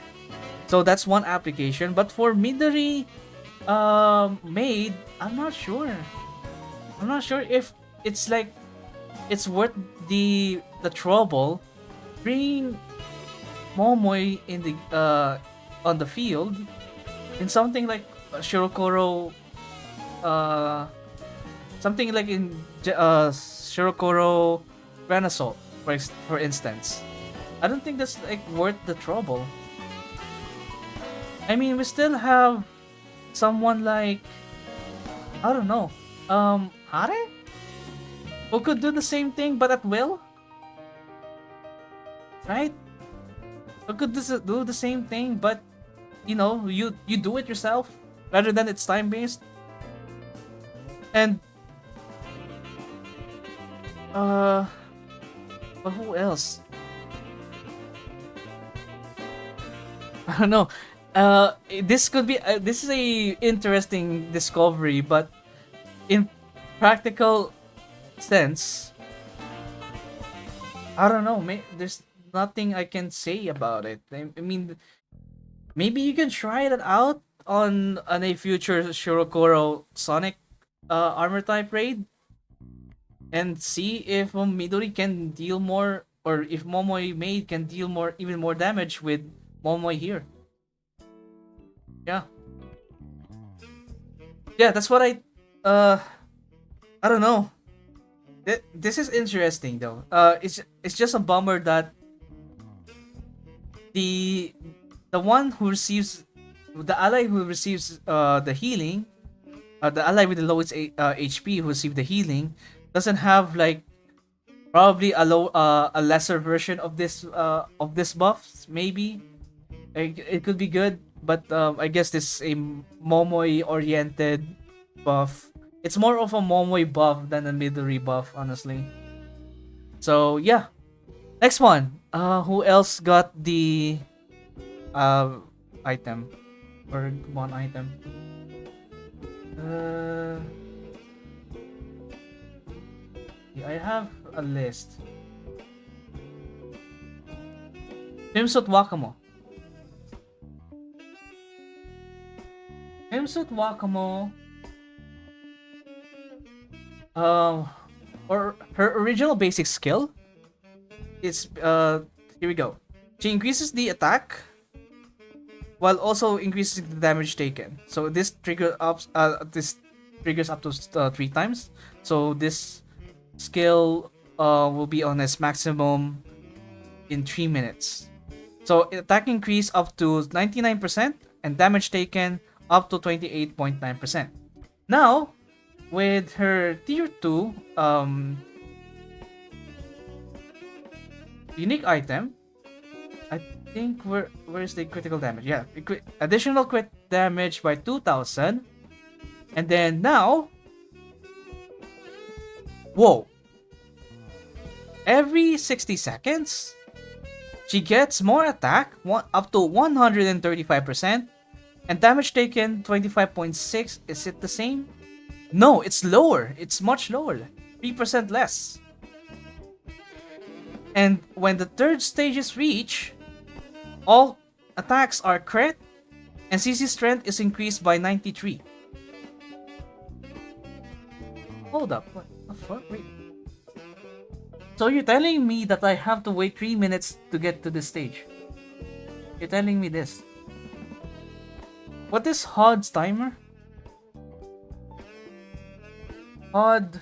So that's one application. But for Midori maid, I'm not sure. I'm not sure if it's like it's worth the trouble bringing Momoy in the on the field in something like Shirokoro, something like in Shirokoro Renaissance, for instance. I don't think that's like worth the trouble. I mean, we still have someone like, I don't know, Hare, who could do the same thing but at will, right? Who could do the same thing, but you know, you do it yourself rather than it's time based. And but who else? I don't know. This could be this is a interesting discovery, but in practical sense, I don't know. There's nothing I can say about it. I mean, maybe you can try that out on a future Shirokoro Sonic armor type raid and see if Midori can deal more, or if Momoy Maid can deal even more damage with Momoy here. Yeah. Yeah, that's what I don't know. This is interesting though. It's just a bummer that the one who receives the ally who receives the healing, the ally with the lowest HP who receives the healing doesn't have like probably a lesser version of this buff. Maybe it could be good, but I guess this is a Momoy oriented buff. It's more of a Momoy buff than a Midori buff, honestly. So yeah, next one. Who else got the item or one item? Yeah, I have a list. Swimsuit Wakamo. Swimsuit Wakamo. Or her original basic skill is here we go. She increases the attack while also increasing the damage taken. So this triggers up to 3 times. So this skill will be on its maximum in 3 minutes. So attack increase up to 99% and damage taken up to 28.9%. Now, with her tier 2 unique item, I think where's the critical damage? Yeah, additional crit damage by 2000, and then now, whoa! Every 60 seconds, she gets more attack, up to 135%, and damage taken 25.6. Is it the same? No, it's lower. It's much lower. 3% less. And when the third stage is reached, all attacks are crit, And CC's strength is increased by 93. Hold up, what the fuck? Wait. So you're telling me that I have to wait 3 minutes to get to this stage? You're telling me this. What is HOD's timer? HOD...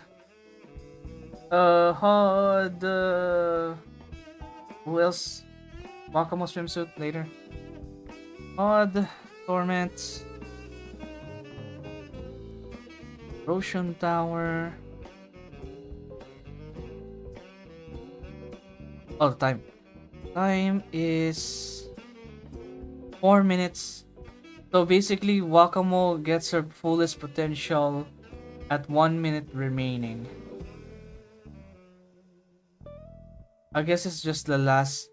HOD... Who else? Wakamo swimsuit later. HOD... Torment... Roshan Tower... Oh, the time. Time is 4 minutes. So basically, Wakamo gets her fullest potential at 1 minute remaining. I guess it's just the last,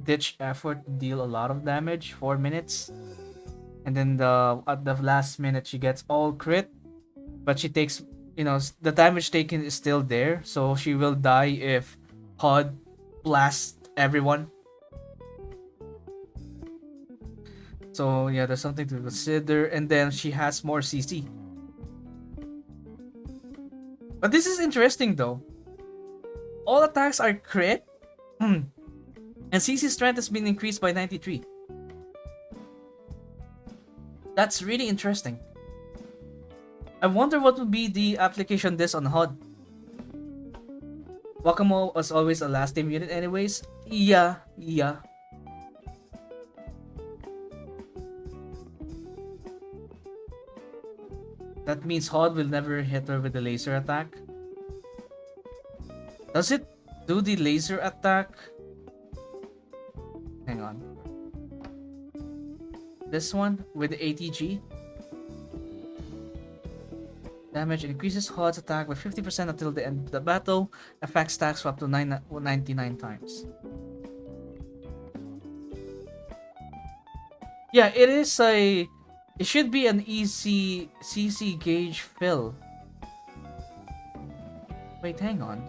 ditch effort to deal a lot of damage. 4 minutes. And then at the last minute, she gets all crit. But she takes, the damage taken is still there. So she will die if HOD blast everyone. So yeah, there's something to consider. And then she has more CC. But this is interesting though. All attacks are crit. And CC strength has been increased by 93. That's really interesting. I wonder what would be the application this on HOD. Wakamo was always a last team unit anyways. Yeah. That means HOD will never hit her with the laser attack. Does it do the laser attack? Hang on. This one with the ATG. Damage increases HOD's attack by 50% until the end of the battle. Effect stacks for up to 99 times. Yeah, it is a... It should be an easy CC gauge fill. Wait, hang on.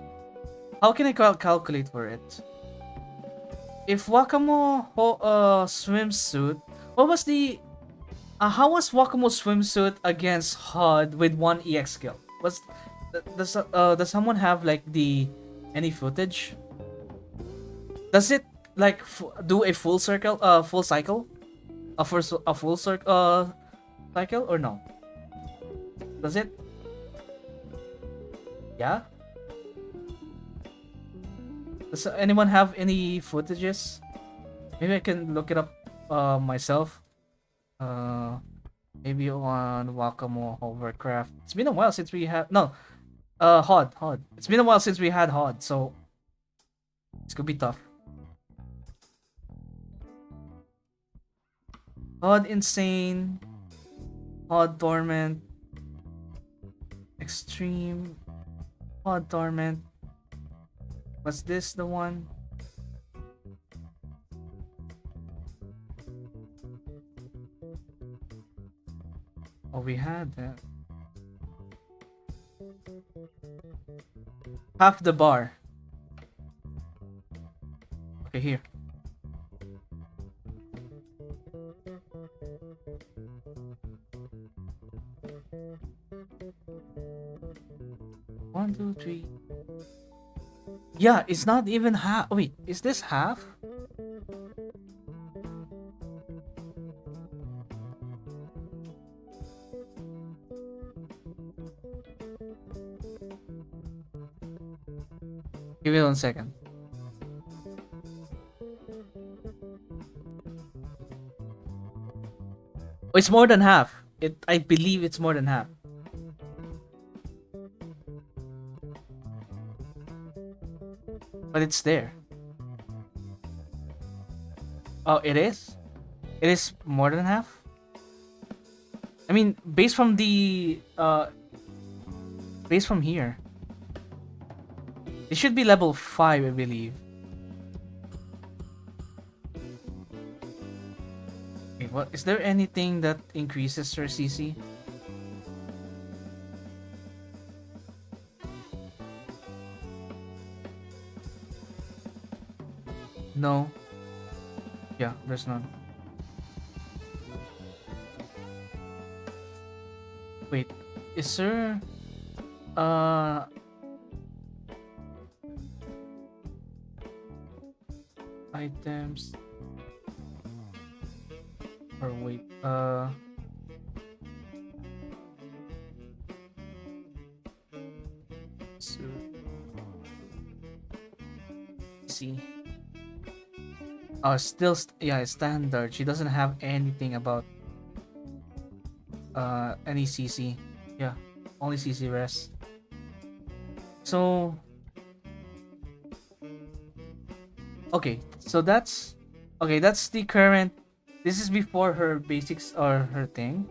How can I calculate for it? If Wakamo swimsuit... What was the... how was Wakamo's swimsuit against HOD with 1 EX skill? Does someone have like any footage? Does it like do a full circle, full cycle, a full circle, cycle or no? Does it? Yeah. Does anyone have any footages? Maybe I can look it up myself. Maybe on Wakamo Hovercraft. It's been a while since we had HOD. It's been a while since we had HOD, so it's gonna be tough. HOD Insane, HOD Torment, Extreme, HOD Torment. Was this the one? Oh, we had that. Half the bar. Okay, here. One, two, three. Yeah, it's not even half. Oh, wait, is this half? Give it 1 second. Oh, it's more than half. I believe it's more than half. But it's there. Oh, it is? It is more than half? I mean, based from the based from here. It should be level 5, I believe. Okay, what is there anything that increases her CC? No. Yeah, there's none. Wait, is there uh items or wait so see. Oh, still yeah, standard. She doesn't have anything about any CC. Yeah, only CC rest. So okay, so that's okay, that's the current. This is before her basics or her thing.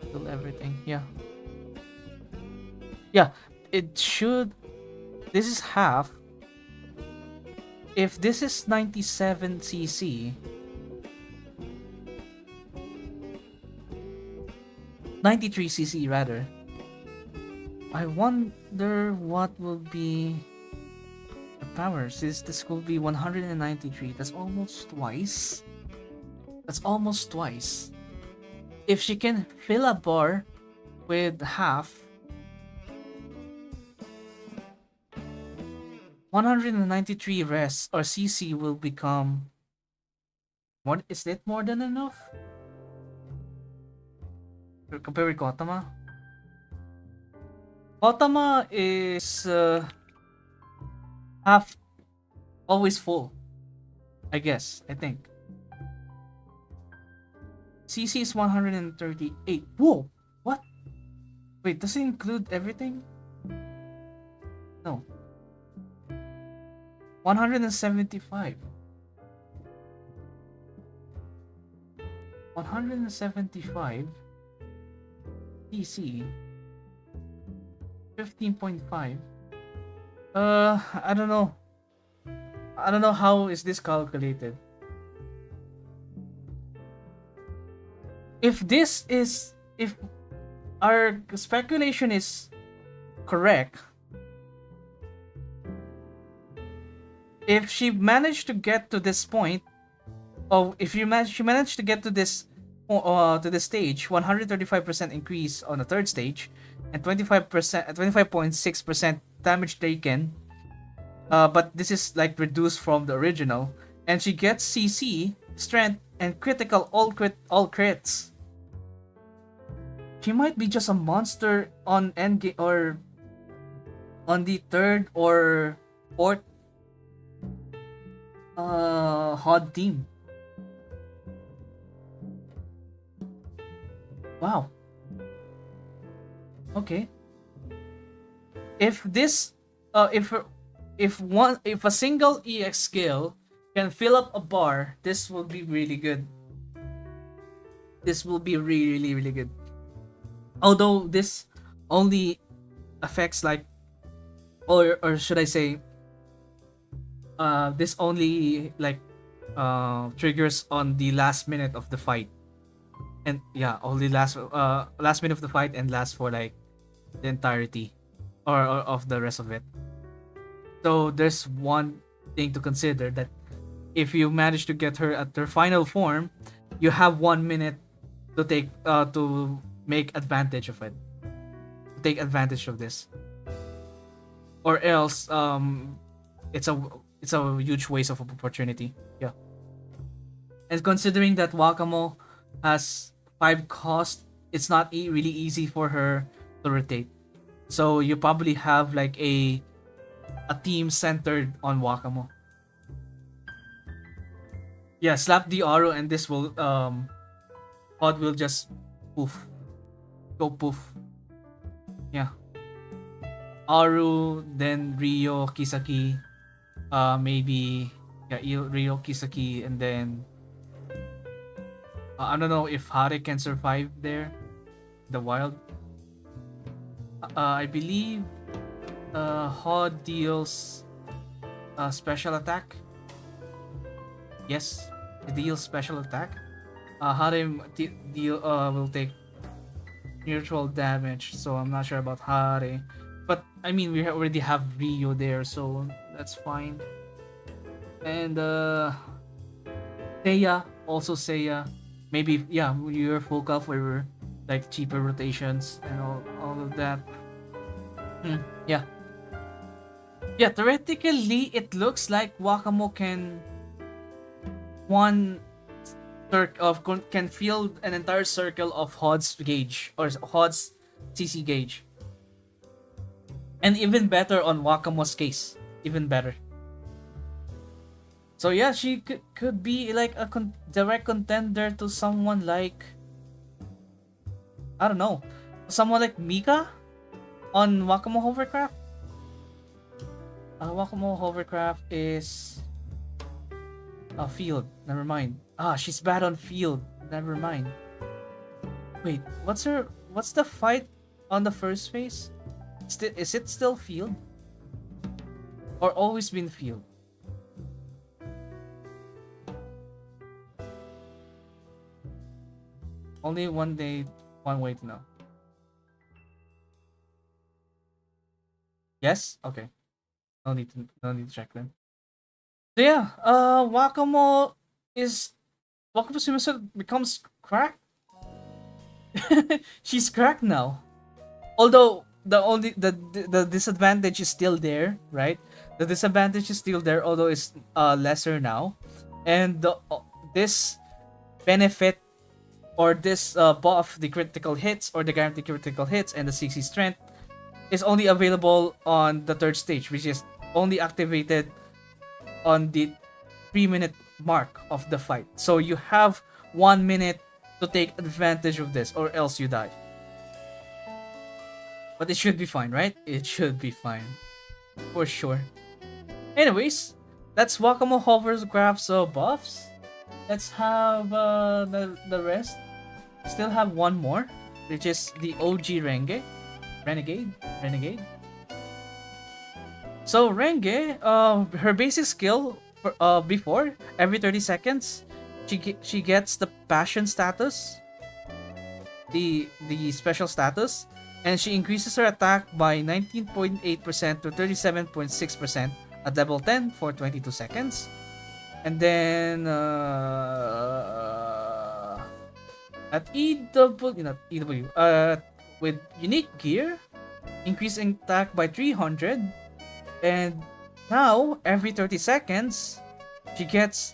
Still everything, yeah. Yeah, it should. This is half. If this is 97 cc, 93 cc rather. I wonder what will be the power, since this will be 193. That's almost twice. That's almost twice. If she can fill a bar with half, 193 rests or CC will become more. Is it more than enough? Compare with Kotama. Kotama is half always full. I guess. I think. CC is 138. Whoa! What? Wait, does it include everything? No. 175. 175 CC 15.5. I don't know. I don't know how is this calculated. If our speculation is correct, if she managed to get to this point, she managed to get to this stage, 135% increase on the third stage, and 25.6% damage taken. But this is like reduced from the original, and she gets CC, strength, and critical all crits. She might be just a monster on endgame or on the third or fourth HOD team. Wow. Okay. If this if a single EX skill can fill up a bar, this will be really good. This will be really, really good. Although this only affects like, or should I say, this only like triggers on the last minute of the fight, and yeah, only last minute of the fight and lasts for like the entirety or of the rest of it. So there's one thing to consider, that if you manage to get her at her final form, you have 1 minute to take to make advantage of it. Take advantage of this, or else it's a huge waste of opportunity. Yeah. And considering that Wakamo has 5 cost, it's not really easy for her to rotate. So you probably have like a team centered on Wakamo. Yeah, slap the Aru and this will Pod will just poof. Go poof. Yeah. Aru, then Ryo, Kisaki, maybe Ryo, Kisaki, and then I don't know if Hare can survive there, the wild. I believe Hod deals special attack. Yes, it deals special attack. Hare will take neutral damage, so I'm not sure about Hare. But I mean, we already have Ryo there, so that's fine. And Seiya, also Seiya. maybe yeah, you're full cup for like cheaper rotations and all of that. Yeah. Yeah, theoretically it looks like Wakamo can one can field an entire circle of HOD's gauge or HOD's CC gauge. And even better on Wakamo's case. Even better. So yeah, she could be like a direct contender to someone like, I don't know, someone like Mika on Wakamo Hovercraft. Wakamo Hovercraft is field. Never mind. She's bad on field. Never mind. Wait, what's the fight on the first phase? Is it still field? Or always been field? Only one way to know. Yes? Okay. No need to check then. So yeah, Wakamo swimsuit becomes cracked. She's cracked now. Although the disadvantage is still there, right? The disadvantage is still there, although it's lesser now. And this benefit or this buff, the critical hits or the guaranteed critical hits and the CC strength is only available on the third stage, which is only activated on the 3-minute mark of the fight. So you have 1 minute to take advantage of this, or else you die. But it should be fine, right? It should be fine. For sure. Anyways, that's Wakamo Hovercraft's buffs. Let's have the rest. Still have one more, which is the OG Renegade. So Renge, her basic skill before every 30 seconds, she gets the passion status, the special status, and she increases her attack by 19.8% to 37.6% at level 10 for 22 seconds. And then at with unique gear, increasing attack by 300, and now every 30 seconds she gets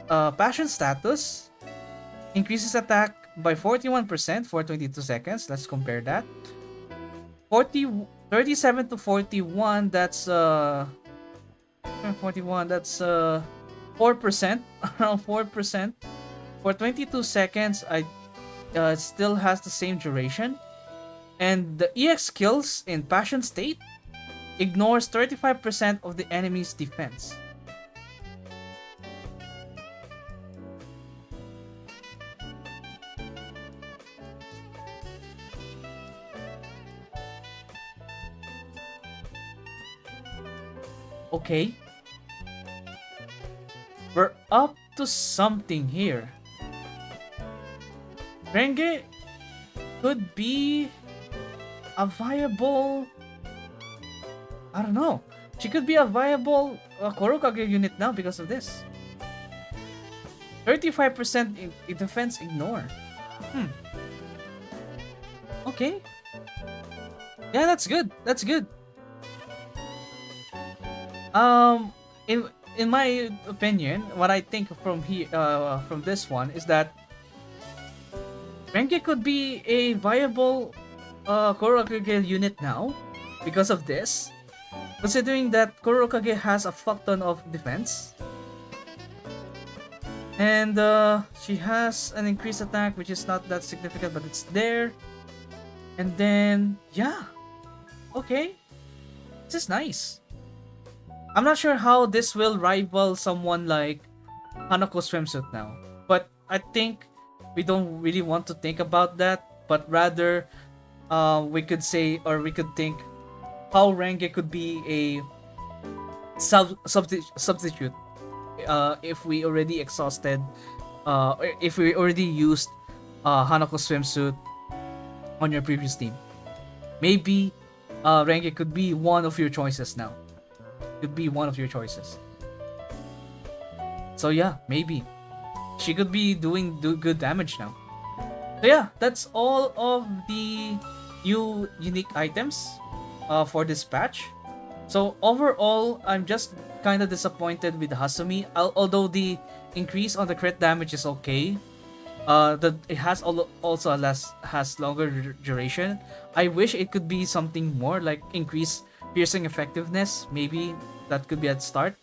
passion status, increases attack by 41% for 22 seconds. Let's compare that. 37 to 41, that's 41, that's 4%, around 4%. For 22 seconds, it still has the same duration. And the EX skills in Passion State ignores 35% of the enemy's defense. Okay. We're up to something here. Renge could be a viable... I don't know. She could be a viable Kurokage unit now because of this. 35% in defense ignore. Okay. Yeah, that's good. That's good. In my opinion, what I think from here, from this one is that Renge could be a viable Kurokage unit now because of this. Considering that Kurokage has a fuck ton of defense. And she has an increased attack, which is not that significant, but it's there. And then, yeah. Okay. This is nice. I'm not sure how this will rival someone like Hanako Swimsuit now. But I think we don't really want to think about that. But rather, we could say, or we could think, how Renge could be a substitute if we already exhausted, if we already used Hanako Swimsuit on your previous team. Maybe Renge could be one of your choices now. Could be one of your choices. So yeah, maybe. she could be doing good damage now. So yeah, that's all of the new unique items for this patch. So overall, I'm just kind of disappointed with Hasumi. Although the increase on the crit damage is okay, it has also has longer duration. I wish it could be something more like increase piercing effectiveness. Maybe that could be at start.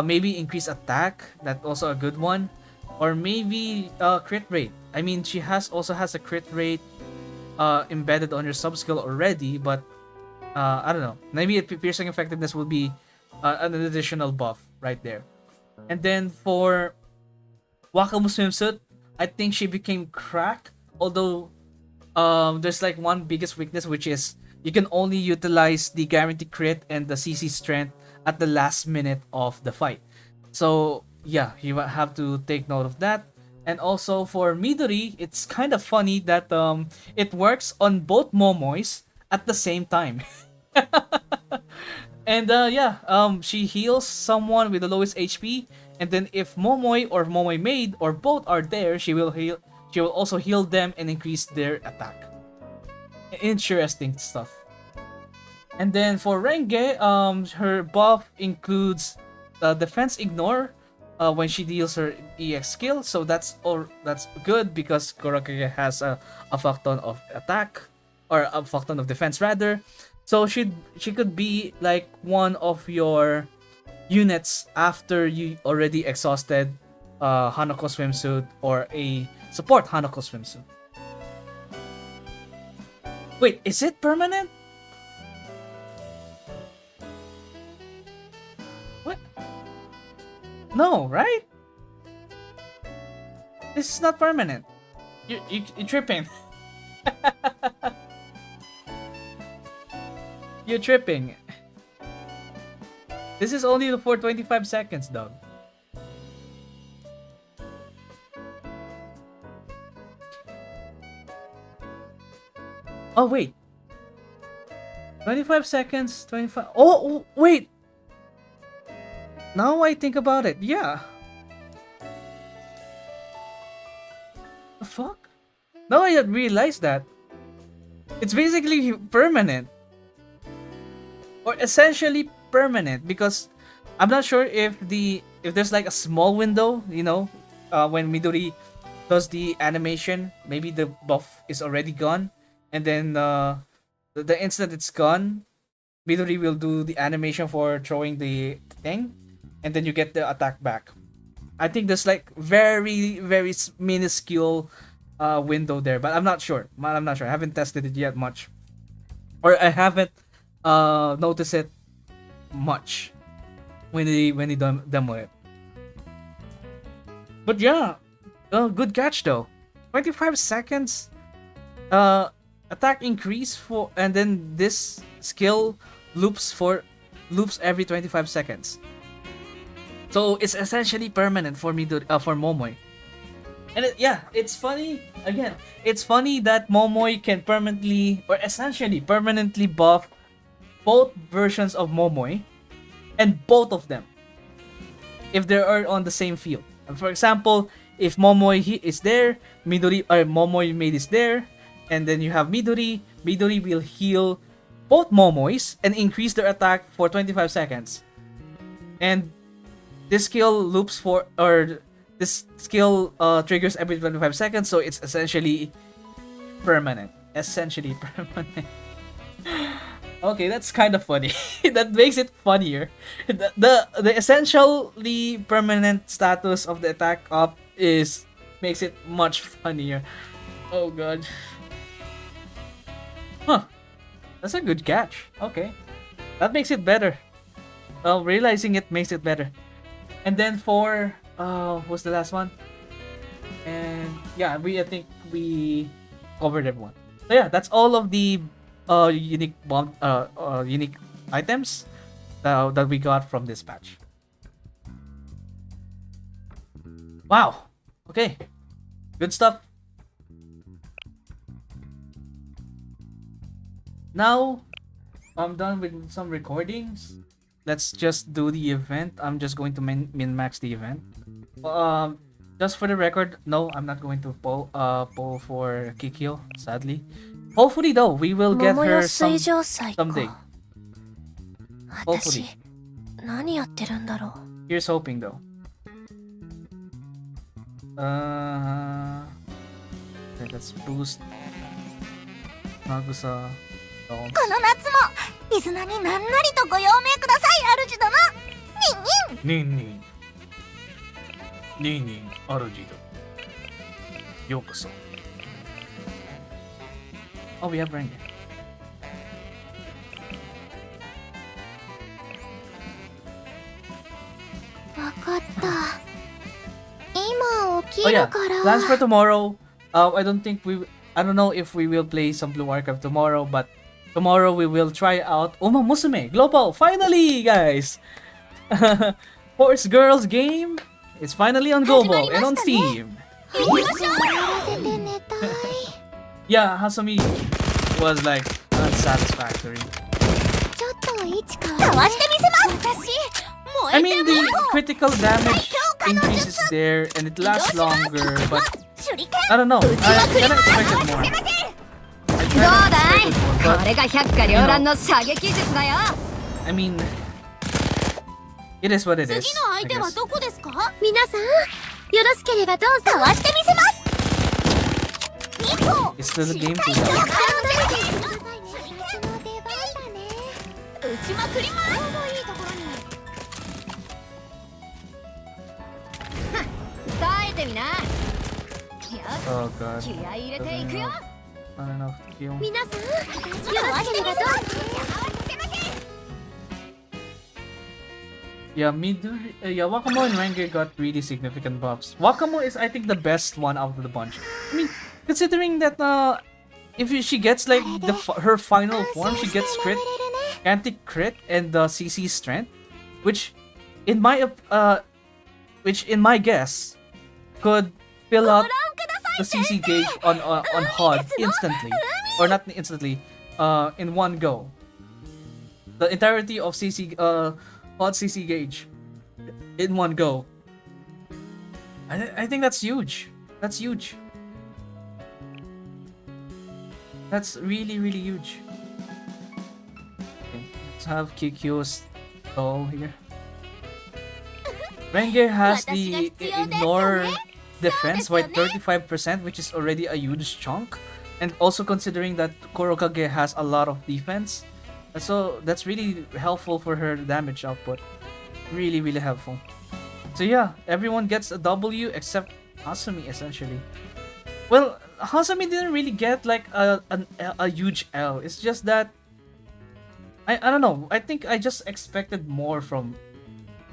Maybe increase attack. That's also a good one. Or maybe crit rate. I mean, she also has a crit rate embedded on your sub skill already, but I don't know. Maybe piercing effectiveness will be an additional buff right there. And then for Wakamu swimsuit, I think she became crack. Although there's like one biggest weakness, which is you can only utilize the guaranteed crit and the CC strength at the last minute of the fight. So yeah, you have to take note of that. And also for Midori, it's kind of funny that it works on both Momois at the same time. And she heals someone with the lowest HP, and then if Momoi or Momoi maid or both are there, she will also heal them and increase their attack. Interesting stuff. And then for Renge, her buff includes defense ignore when she deals her EX skill, so that's good because Kurokage has a fuckton of attack, or a fuckton of defense rather. So she could be like one of your units after you already exhausted Hanako swimsuit or a support Hanako swimsuit. Wait, is it permanent? What? No, right? This is not permanent. You're tripping. You're tripping. This is only for 25 seconds, dog. Oh, wait. 25 seconds, 25... Oh, wait! Now I think about it, yeah. The fuck? Now I realized that. It's basically permanent. Or essentially permanent, because I'm not sure if there's like a small window, when Midori does the animation, maybe the buff is already gone, and then the instant it's gone, Midori will do the animation for throwing the thing, and then you get the attack back. I think there's like very, very minuscule window there, but I'm not sure. I haven't tested it yet much, or I haven't notice it much when they demo it. But yeah, good catch though. 25 seconds attack increase for, and then this skill loops every 25 seconds. So it's essentially permanent for me for Momoi. And it's funny again. It's funny that Momoi can essentially permanently buff both versions of Momoi, and both of them, if they are on the same field. For example, if Momoi is there, Midori or Momoi maid is there, and then you have Midori will heal both Momois and increase their attack for 25 seconds. And this skill triggers every 25 seconds, so it's essentially permanent. Okay, that's kind of funny. That makes it funnier. The essentially permanent status of the attack up makes it much funnier. Oh god. Huh. That's a good catch. Okay. That makes it better. Well, realizing it makes it better. And then for what's the last one? And yeah, I think we covered everyone. So yeah, that's all of the unique items that we got from this patch. Wow. Okay. Good stuff. Now I'm done with some recordings. Let's just do the event. I'm just going to min-max the event. just for the record, no, I'm not going to poll for Kikyou, sadly. Hopefully though, we will get 桃よ her 水上祭 someday. か。 Hopefully. 私、何やってるんだろう。 Here's hoping though. Let's boost Nagusa. この夏も、水菜になんなりとご用命ください、主殿。ニンニン。 Nin, Arujido. Yokoso. Oh, we have Renge. わかった。今起 Oh き yeah, るから。 plans for tomorrow. I don't know if we will play some Blue Archive tomorrow, but tomorrow we will try out Uma Musume Global. Finally, guys! Horse Girls game is finally on Global and on Steam. 終わらせて寝たい。 Yeah, Hasumi was like unsatisfactory. ちょっと位置変わる。かわしてみせます。私、 I mean, the critical damage increases there and it lasts longer, but I don't know. I kind of expected more. I kind of expected more, これが百花繚乱の射撃術だよ。 I mean, it is what it is. 次の I 相手は guess. どこですか？皆さん、よろしければどうぞ。かわしてみせます。2個。 It's still a game to うち them. まくります。ちょうどいいところに。耐えてみな。よ Oh god. し、気合い入れていくよ。 Not enough kill. 皆さん、よろしければどうぞ。 Yeah, yeah, Wakamo and Renge got really significant buffs. Wakamo is, I think, the best one out of the bunch. I mean, considering that if she gets like her final form, she gets crit, anti-crit, and CC strength, which in my guess could fill out the CC gauge on HUD instantly, or not instantly, in one go. The entirety of CC HUD CC gauge in one go. I think that's huge. That's huge. That's really huge. Okay, let's have Kikyou's doll here. Renge has the ignore defense by 35%, which is already a huge chunk. And also considering that Kurokage has a lot of defense, so that's really helpful for her damage output. Really helpful. So yeah, everyone gets a W except Hasumi essentially. Well, Hasumi didn't really get like a huge L. It's just that I don't know. I think I just expected more from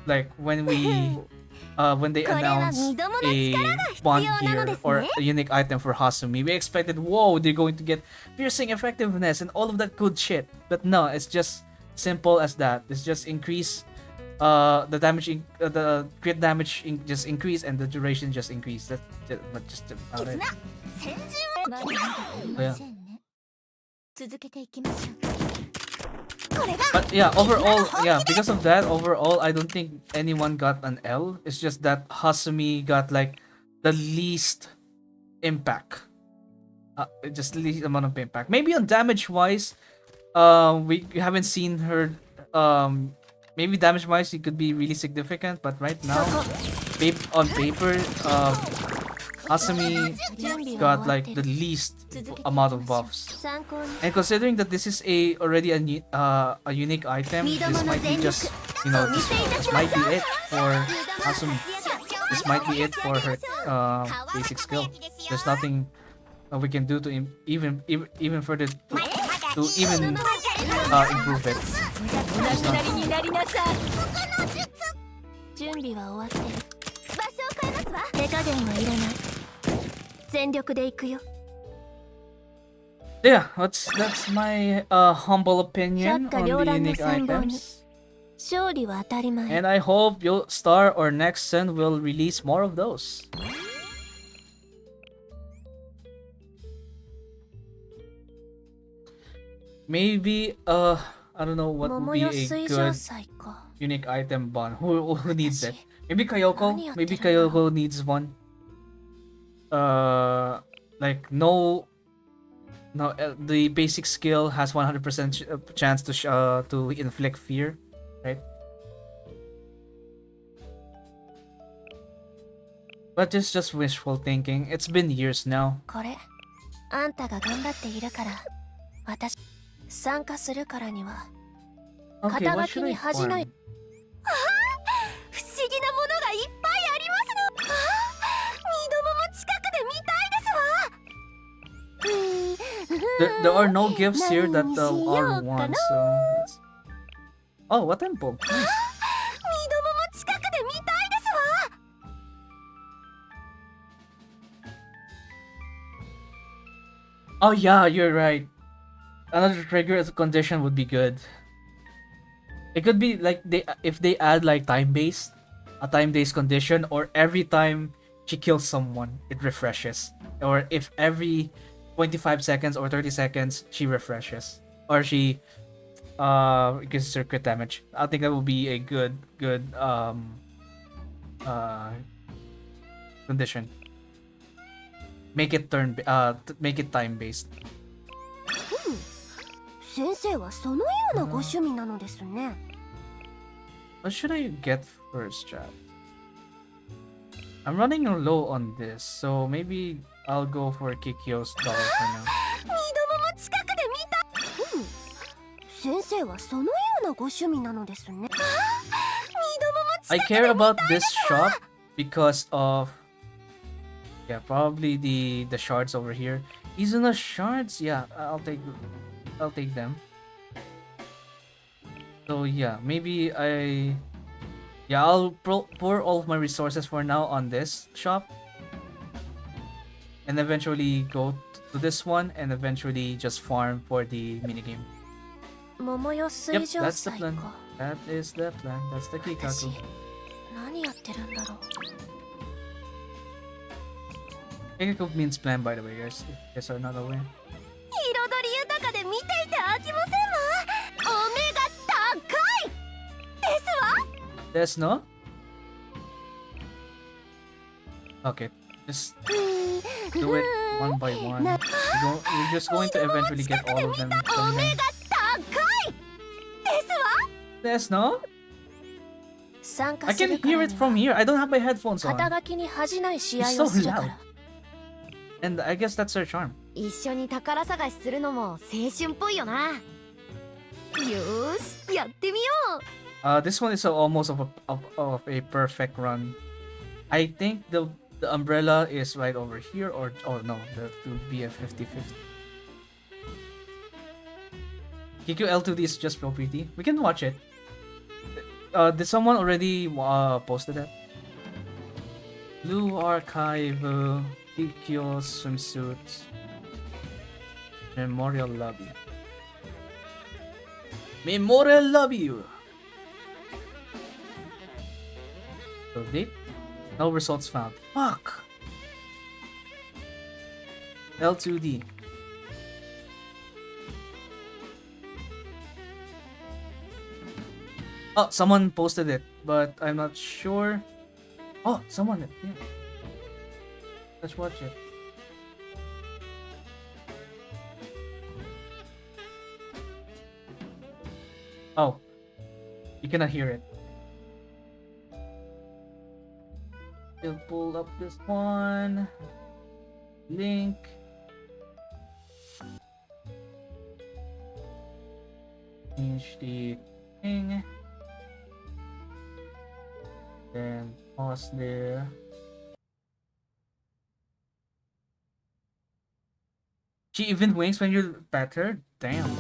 like when they announced a bond gear or a unique item for Hasumi. We expected, whoa, they're going to get piercing effectiveness and all of that good shit. But no, it's just simple as that. It's just increase the damage, the crit damage just increase and the duration just increase. That's just about it. Yeah. But yeah, overall, yeah, because of that, overall, I don't think anyone got an L. It's just that Hasumi got like the least impact. Just the least amount of impact. Maybe on damage wise, we haven't seen her. Maybe damage wise, it could be really significant, but right now, on paper, Hasumi got like the least amount of buffs. And considering that this is already a unique item, this might be just, this might be it for Hasumi. This might be it for her basic skill. There's nothing we can do to even further to even improve it. There's nothing. 準備は終わってる。場所を変えますわ。手加減はいらない。全力で行くよ。Yeah, that's my humble opinion on the unique items. 勝利は当たり前。 And I hope Star or Next Sun will release more of those. Maybe I don't know what would be a good unique item bond. Who needs it? Maybe Kayoko. Maybe Kayoko needs one. like no, the basic skill has 100% chance to inflict fear, right? But it's just wishful thinking. It's been years now. これあんたが頑張っているから私参加するからには Okay, 肩 what 書き should I に恥じない farm? 不思議なものがいっぱいありますの。二度も近くで見たいですわ。There are no gifts here that are won, so let's... Oh, what temple? Nice. 二度も近くで見たいですわ。 Oh yeah, you're right. Another trigger as a condition would be good. It could be like if they add like a time-based condition, or every time she kills someone, it refreshes. Or if every 25 seconds or 30 seconds she refreshes, or she gives her crit damage. I think that would be a good condition. Make it make it time-based. 先生はそのようなご趣味なのですね。 What should I get first, chat? I'm running low on this, so maybe I'll go for Kikyou's dollar for now. 二度も近くで見た。先生はそのようなご趣味なのですね。二度も I care about this shop because of probably the shards over here. Izuna shards, yeah, I'll take them. So yeah, maybe I'll pour all of my resources for now on this shop, and eventually go to this one, and eventually just farm for the minigame. 桃代 Yep, 水上 that's the 祭 plan. か。 That is the plan. That's the 私 Kikaku. 何やってるんだろう。 Kikaku means plan, by the way, guys. If you guys are not aware. 彩り豊かで見ていて飽きませんわ。お目が高いですわ。 There's no? Okay, just do it one by one. We're just going to eventually get all of them. お目が高いですわ。 There's no? 参 I 加す can るか hear ら it に from は here. I don't have my headphones 肩 on. 書きに恥じない試合 It's so をするか loud. ら。 And I guess that's their charm. 一緒に宝探しするのも青春っぽいよな。よーし、やってみよう。 This one is almost of a perfect run. I think the umbrella is right over here, or oh no, that would be a 50-50. Kikyou L2D is just so pretty. We can watch it. Did someone already posted that? Blue Archive, Kikyou swimsuits, Memorial Lobby. Memorial Lobby! So date? No results found. Fuck! L2D. Oh, someone posted it, but I'm not sure. Oh, someone. Yeah. Let's watch it. Oh, you cannot hear it. We'll pull up this one. Link. Change the thing. Then pause there. She even winks when you pat her? Damn.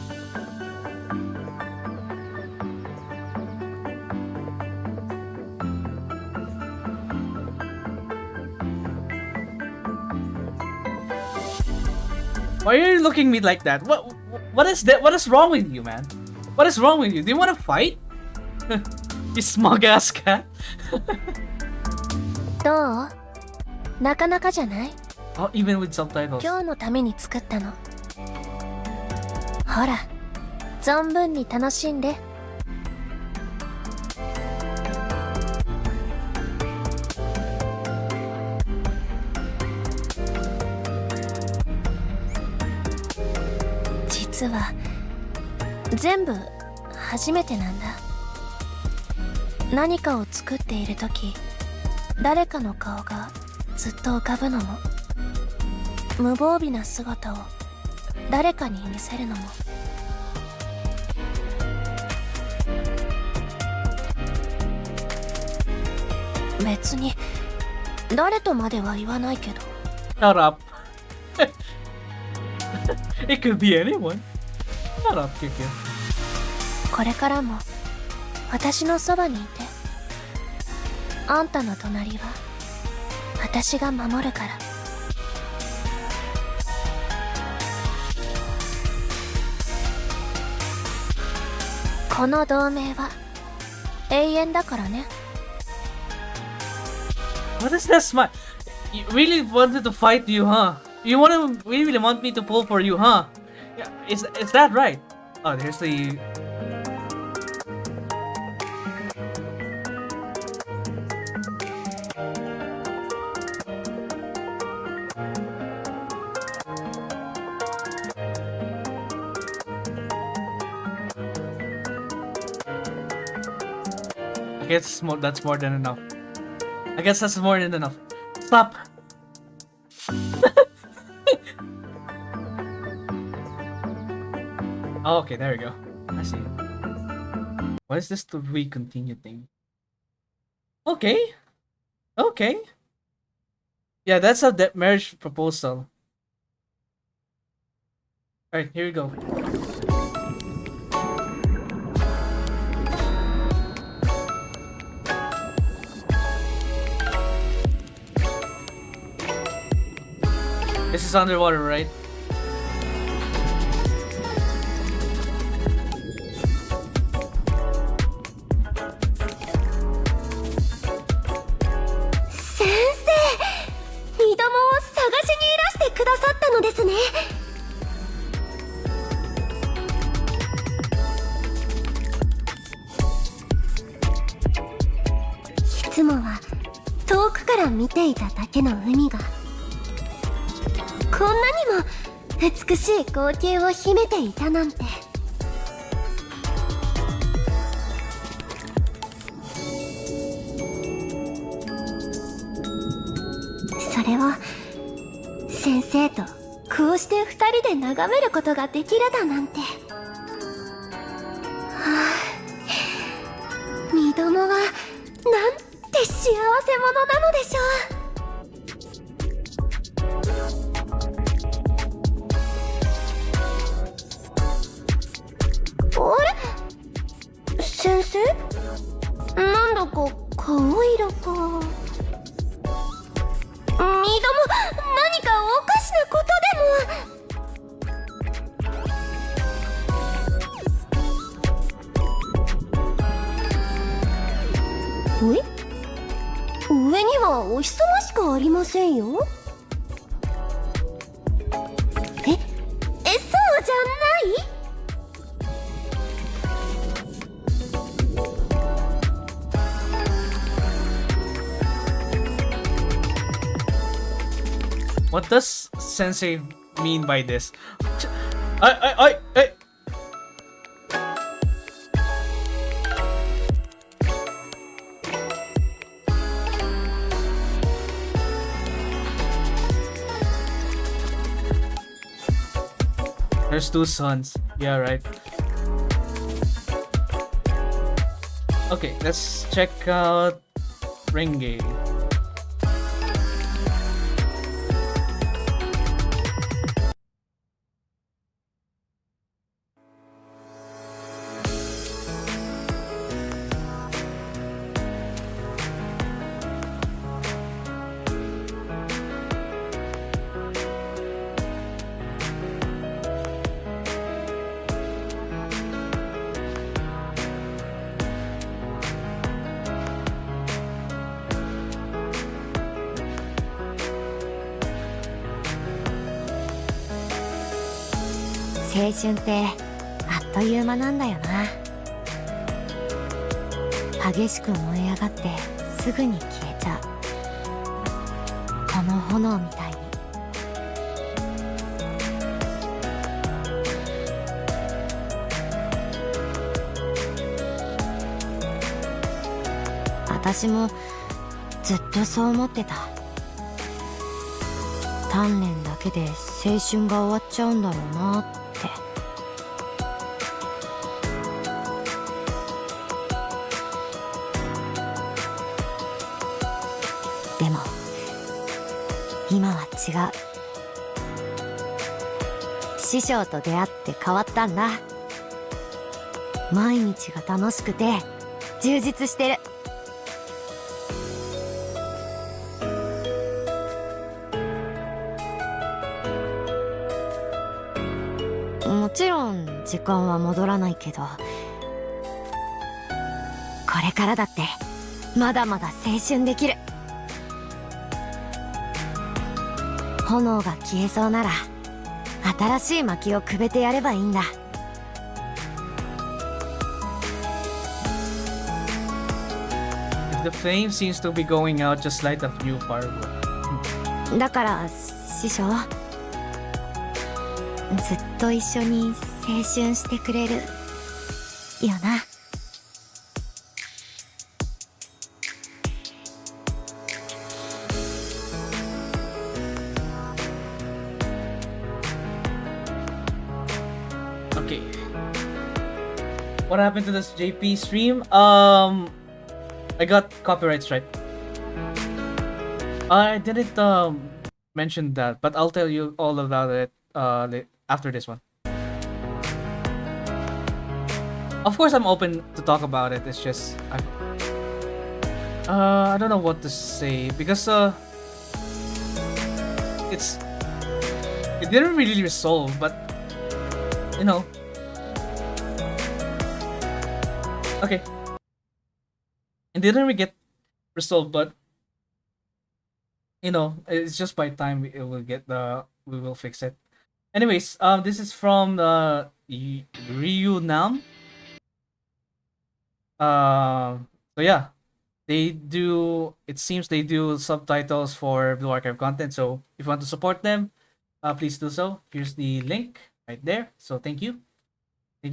Why are you looking at me like that? What is that? What is wrong with you, man? What is wrong with you? Do you want to fight? You smug ass cat. どう？なかなかじゃない？ Oh, even with subtitles. 今日のために作ったの。ほら、存分に楽しんで。実は全部初めてなんだ。何かを作っている時、誰かの顔がずっと浮かぶのも、無防備な姿を誰かに見せるのも、別に誰とまでは言わないけど。 Shut up. It could be anyone. Shut up, Kikyou. これからも私のそばにいて。あんたの隣は私が守るから。この同盟は永遠だからね。 What is that smile? You really wanted to fight you, huh? You really want me to pull for you, huh? Yeah, is that right? Oh, there's the. I guess that's more than enough. I guess that's more than enough. Stop! Oh, okay, there we go. I see. What is this to we continue thing? Okay. Okay. Yeah, that's a marriage proposal. Alright, here we go. This is underwater, right? Sensei, いつもは遠くから見ていただけの海がこんなにも美しい光景を秘めていたなんて。それを先生とこうして二人で眺めることができるだなんて。はあ、ミドモはなんて幸せ者なのでしょう。先生？なんだか顔色が。ミドモ、何かおかしなことでも。上にはお日様しかありませんよ。そうじゃない？What does Sensei mean by this? I. There's two suns. Yeah, right. Okay, let's check out Renge.青春ってあっという間なんだよな。激しく燃え上がってすぐに消えちゃう。この炎みたいに。私もずっとそう思ってた。鍛錬だけで青春が終わっちゃうんだろうなって。でも今は違う。師匠と出会って変わったんだ。毎日が楽しくて充実してる。もちろん時間は戻らないけど、これからだってまだまだ青春できる。炎が消えそうなら新しい薪をくべてやればいいんだ。If the flame seems to be going out, just light a few firewood. だから師匠、ずっと一緒に青春してくれるよな。Okay. What happened to this JP stream? I got copyright strike. I didn't mention that, but I'll tell you all about it after this one. Of course, I'm open to talk about it. It's just I don't know what to say because it didn't really resolve, but you know. Okay. It didn't really get resolved, but you know, it's just by time we will fix it. Anyways, this is from the Ryu Nam. So yeah, it seems they do subtitles for Blue Archive content. So if you want to support them, please do so. Here's the link right there. So thank you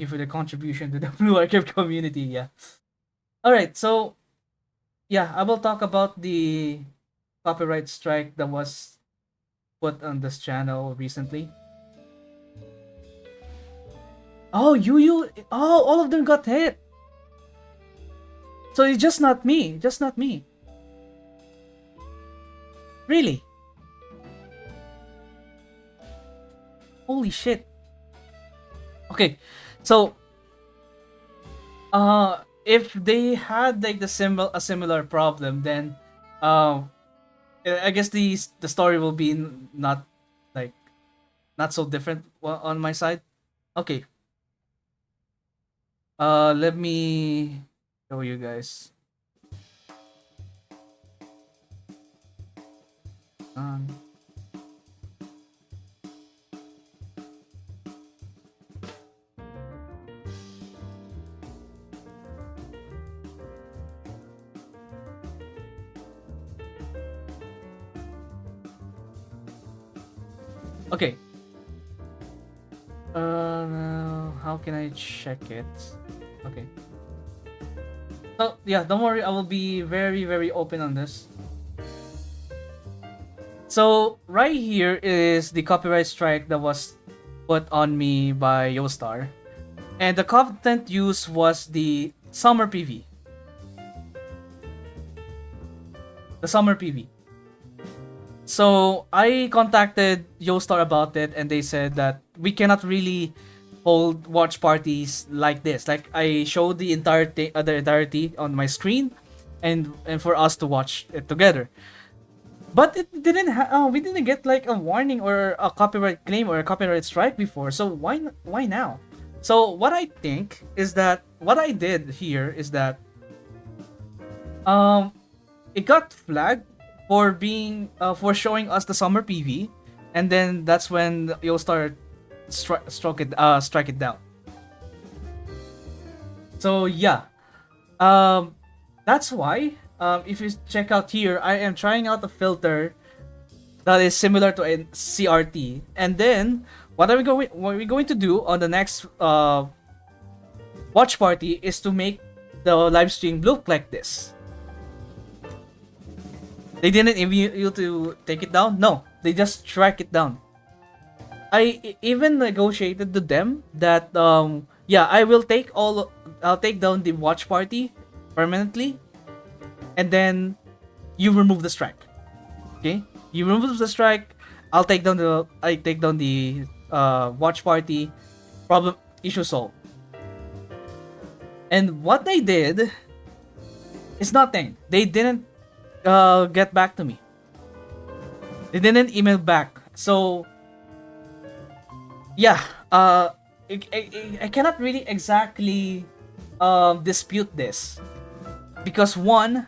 for the contribution to the Blue Archive community. Yeah. All right. So yeah, I will talk about the copyright strike that was put on this channel recently. Oh, all of them got hit. So it's just not me. Really? Holy shit. Okay, so if they had like a similar problem, then I guess the story will be not so different on my side. Okay. Let me show you guys. Okay. How can I check it? Okay. So yeah, don't worry. I will be very, very open on this. So right here is the copyright strike that was put on me by Yostar, and the content used was the summer PV. The summer PV. So I contacted Yostar about it, and they said that we cannot really hold watch parties like this. Like I showed the entirety on my screen, and for us to watch it together. But it didn't. We didn't get like a warning or a copyright claim or a copyright strike before. So why now? So what I think is that what I did here is that it got flagged for being for showing us the summer PV, and then that's when you'll start strike it down. So yeah, that's why if you check out here, I am trying out a filter that is similar to a CRT, and then what we're going to do on the next watch party is to make the live stream look like this. They didn't email you to take it down. No, they just strike it down. I even negotiated to them that yeah, I'll take down the watch party permanently, and then you remove the strike. Okay, you remove the strike. I take down the watch party. Problem issue solved. And what they did is nothing. They didn't get back to me. They didn't email back. So yeah, I cannot really exactly dispute this because one,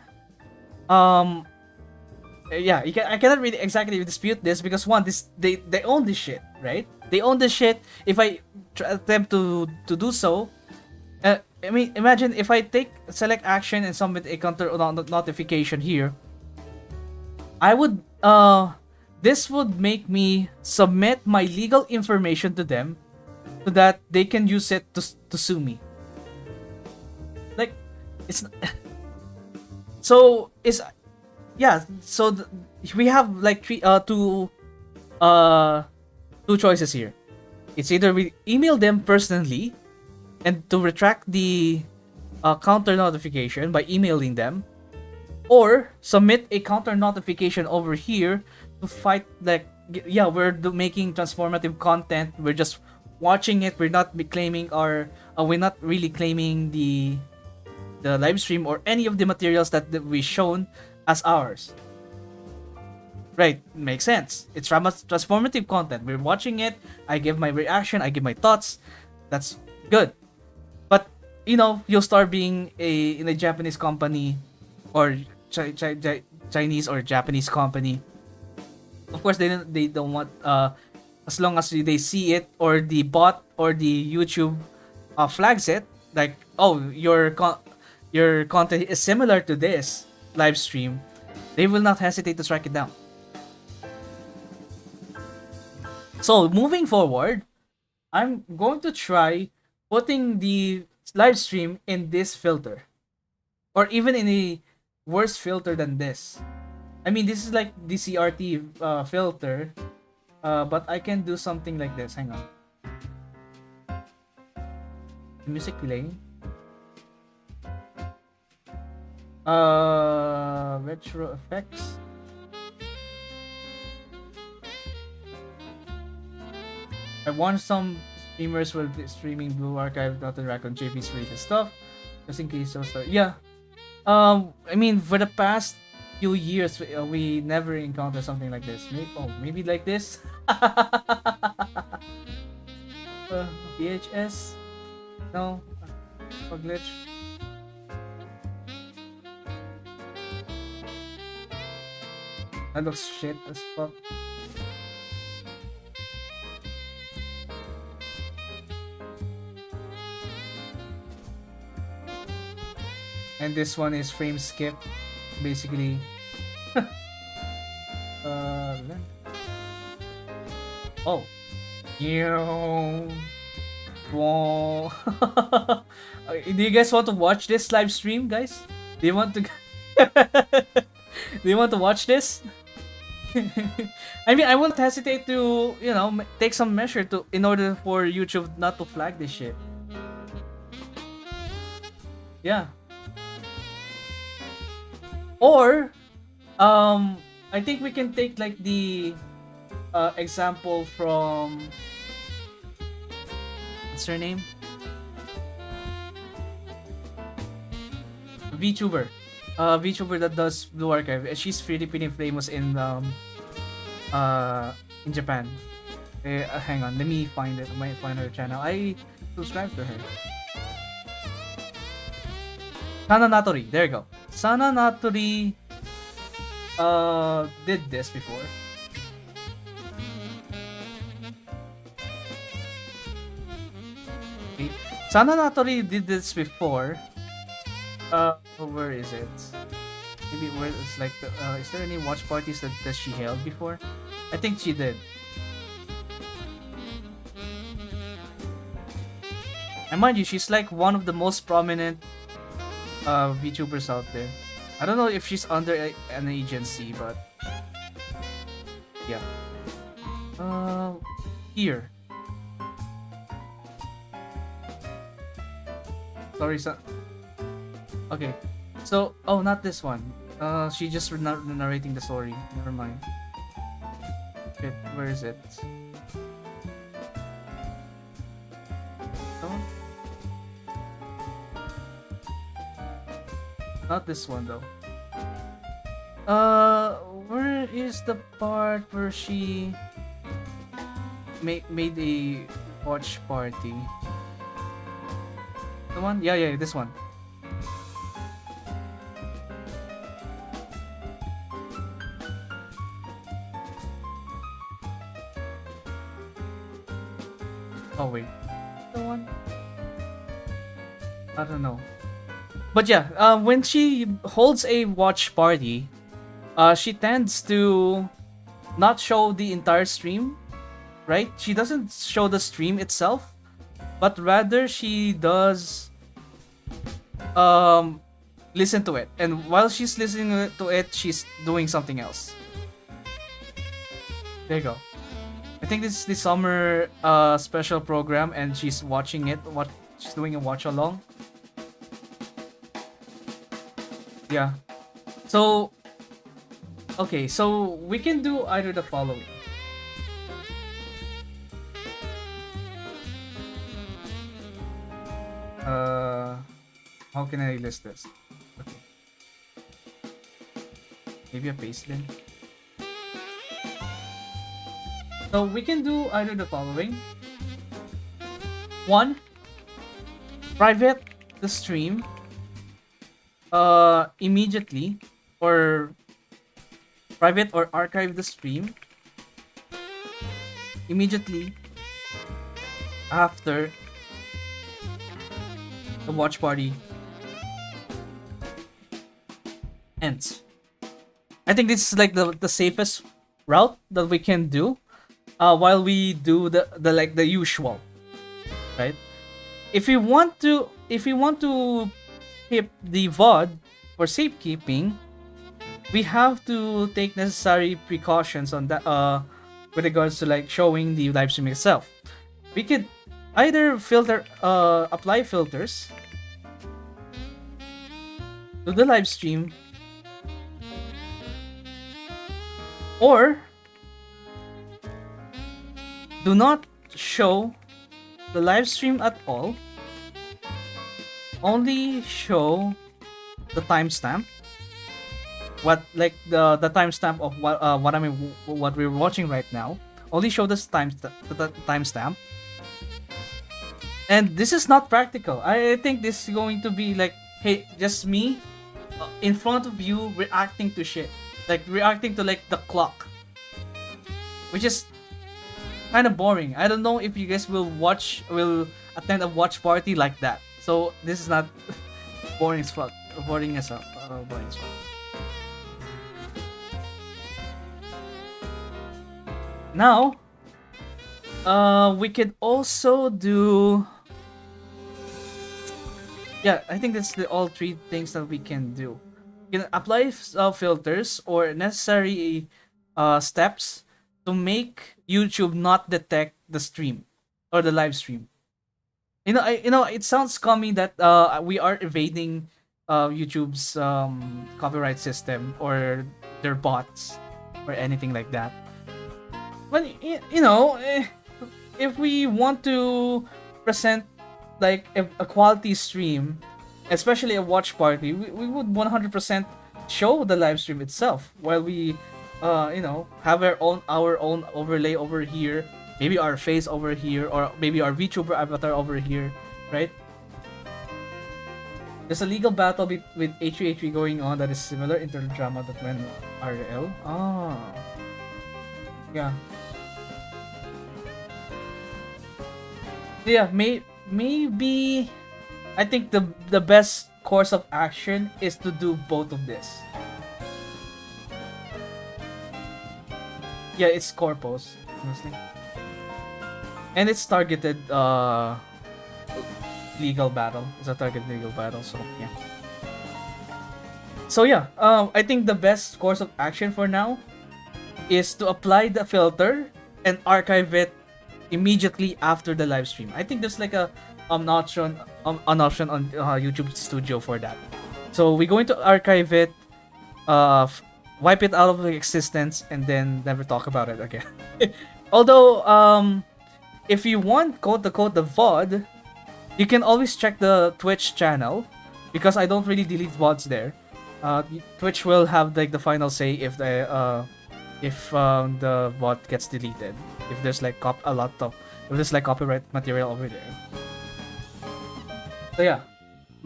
yeah, I cannot really exactly dispute this because one, they own this shit, right? They own this shit. If I attempt to do so, I mean, imagine if I select action and submit a counter notification here, I would this would make me submit my legal information to them so that they can use it to sue me. Like, it's so it's yeah. So we have like two choices here. It's either we email them personally and to retract the counter notification by emailing them, or submit a counter notification over here to fight. Like, yeah, we're making transformative content, we're just watching it, we're not really claiming the live stream or any of the materials that we shown as ours. Right, makes sense. It's transformative content, we're watching it, I give my reaction, I give my thoughts, that's good. But you know, you'll start being in a Japanese company or Chinese or Japanese company. Of course, they don't want as long as they see it or the bot or the YouTube flags it, like, oh, your content is similar to this live stream, they will not hesitate to strike it down. So moving forward, I'm going to try putting the live stream in this filter, or even in a worse filter than this. I mean, this is like the CRT filter, but I can do something like this. Hang on. Music playing. Retro effects. I want some streamers will be streaming Blue Archive, not interact on JP's related stuff, just in case those start. Yeah. I mean, for the past few years, we never encountered something like this. Maybe like this. VHS. No. A glitch. That looks shit as fuck. And this one is frame skip, basically. Oh. Do you guys want to watch this live stream, guys? Do you want to do you want to watch this? I mean, I won't hesitate to, you know, take some measure in order for YouTube not to flag this shit. Yeah. Or, I think we can take like the example from, what's her name? VTuber. VTuber that does Blue Archive. She's pretty famous in Japan. Hang on, let me find it. I might find her channel. I subscribe to her. Sana Natori. There you go. Sana Natori did this before. Okay. Sana Natori did this before. Where is it? Maybe where it's like is there any watch parties that she held before? I think she did. And mind you, she's like one of the most prominent VTubers out there. I don't know if she's under an agency, but yeah. Here. Sorry, son. Okay. So, oh, not this one. She just narrating the story. Never mind. Okay, where is it? No? Not this one though. Where is the part where she made a watch party? The one? Yeah, this one. Oh wait, the one? I don't know. But yeah, when she holds a watch party, she tends to not show the entire stream, right? She doesn't show the stream itself, but rather she does listen to it. And while she's listening to it, she's doing something else. There you go. I think this is the summer special program, and she's watching it. She's doing a watch along. Yeah. So, okay, so we can do either the following. How can I list this? Okay. Maybe a paste then. So we can do either the following. One, private the stream immediately, or private or archive the stream immediately after the watch party ends. I think this is like the safest route that we can do while we do the usual, right? If we want to keep the VOD for safekeeping, we have to take necessary precautions on that with regards to like showing the live stream itself. We could either apply filters to the live stream, or do not show the live stream at all. Only show the timestamp. What like the timestamp of what we're watching right now. Only show the timestamp. And this is not practical. I think this is going to be like, hey, just me in front of you reacting to shit, like reacting to like the clock, which is kind of boring. I don't know if you guys will attend a watch party like that. So this is not boring as fuck. Boring as fuck. Now, we could also do. Yeah, I think that's all three things that we can do. You can apply filters or necessary steps to make YouTube not detect the stream or the live stream. It sounds scummy that we are evading YouTube's copyright system or their bots or anything like that. But if we want to present like a quality stream, especially a watch party, we would 100% show the live stream itself while we have our own overlay over here, maybe our face over here, or maybe our VTuber avatar over here, right? There's a legal battle with H3H3 going on that is similar internal drama that went RL. Yeah. Yeah, maybe I think the best course of action is to do both of this. Yeah, it's corpos, honestly. And it's targeted legal battle. It's a targeted legal battle, so yeah. So yeah, I think the best course of action for now is to apply the filter and archive it immediately after the live stream. I think there's like an option on YouTube Studio for that. So we're going to archive it, wipe it out of existence, and then never talk about it again. Although, if you want quote unquote the VOD, you can always check the Twitch channel, because I don't really delete VODs there. Twitch will have like the final say if the VOD gets deleted. If there's like if there's like copyright material over there. So yeah.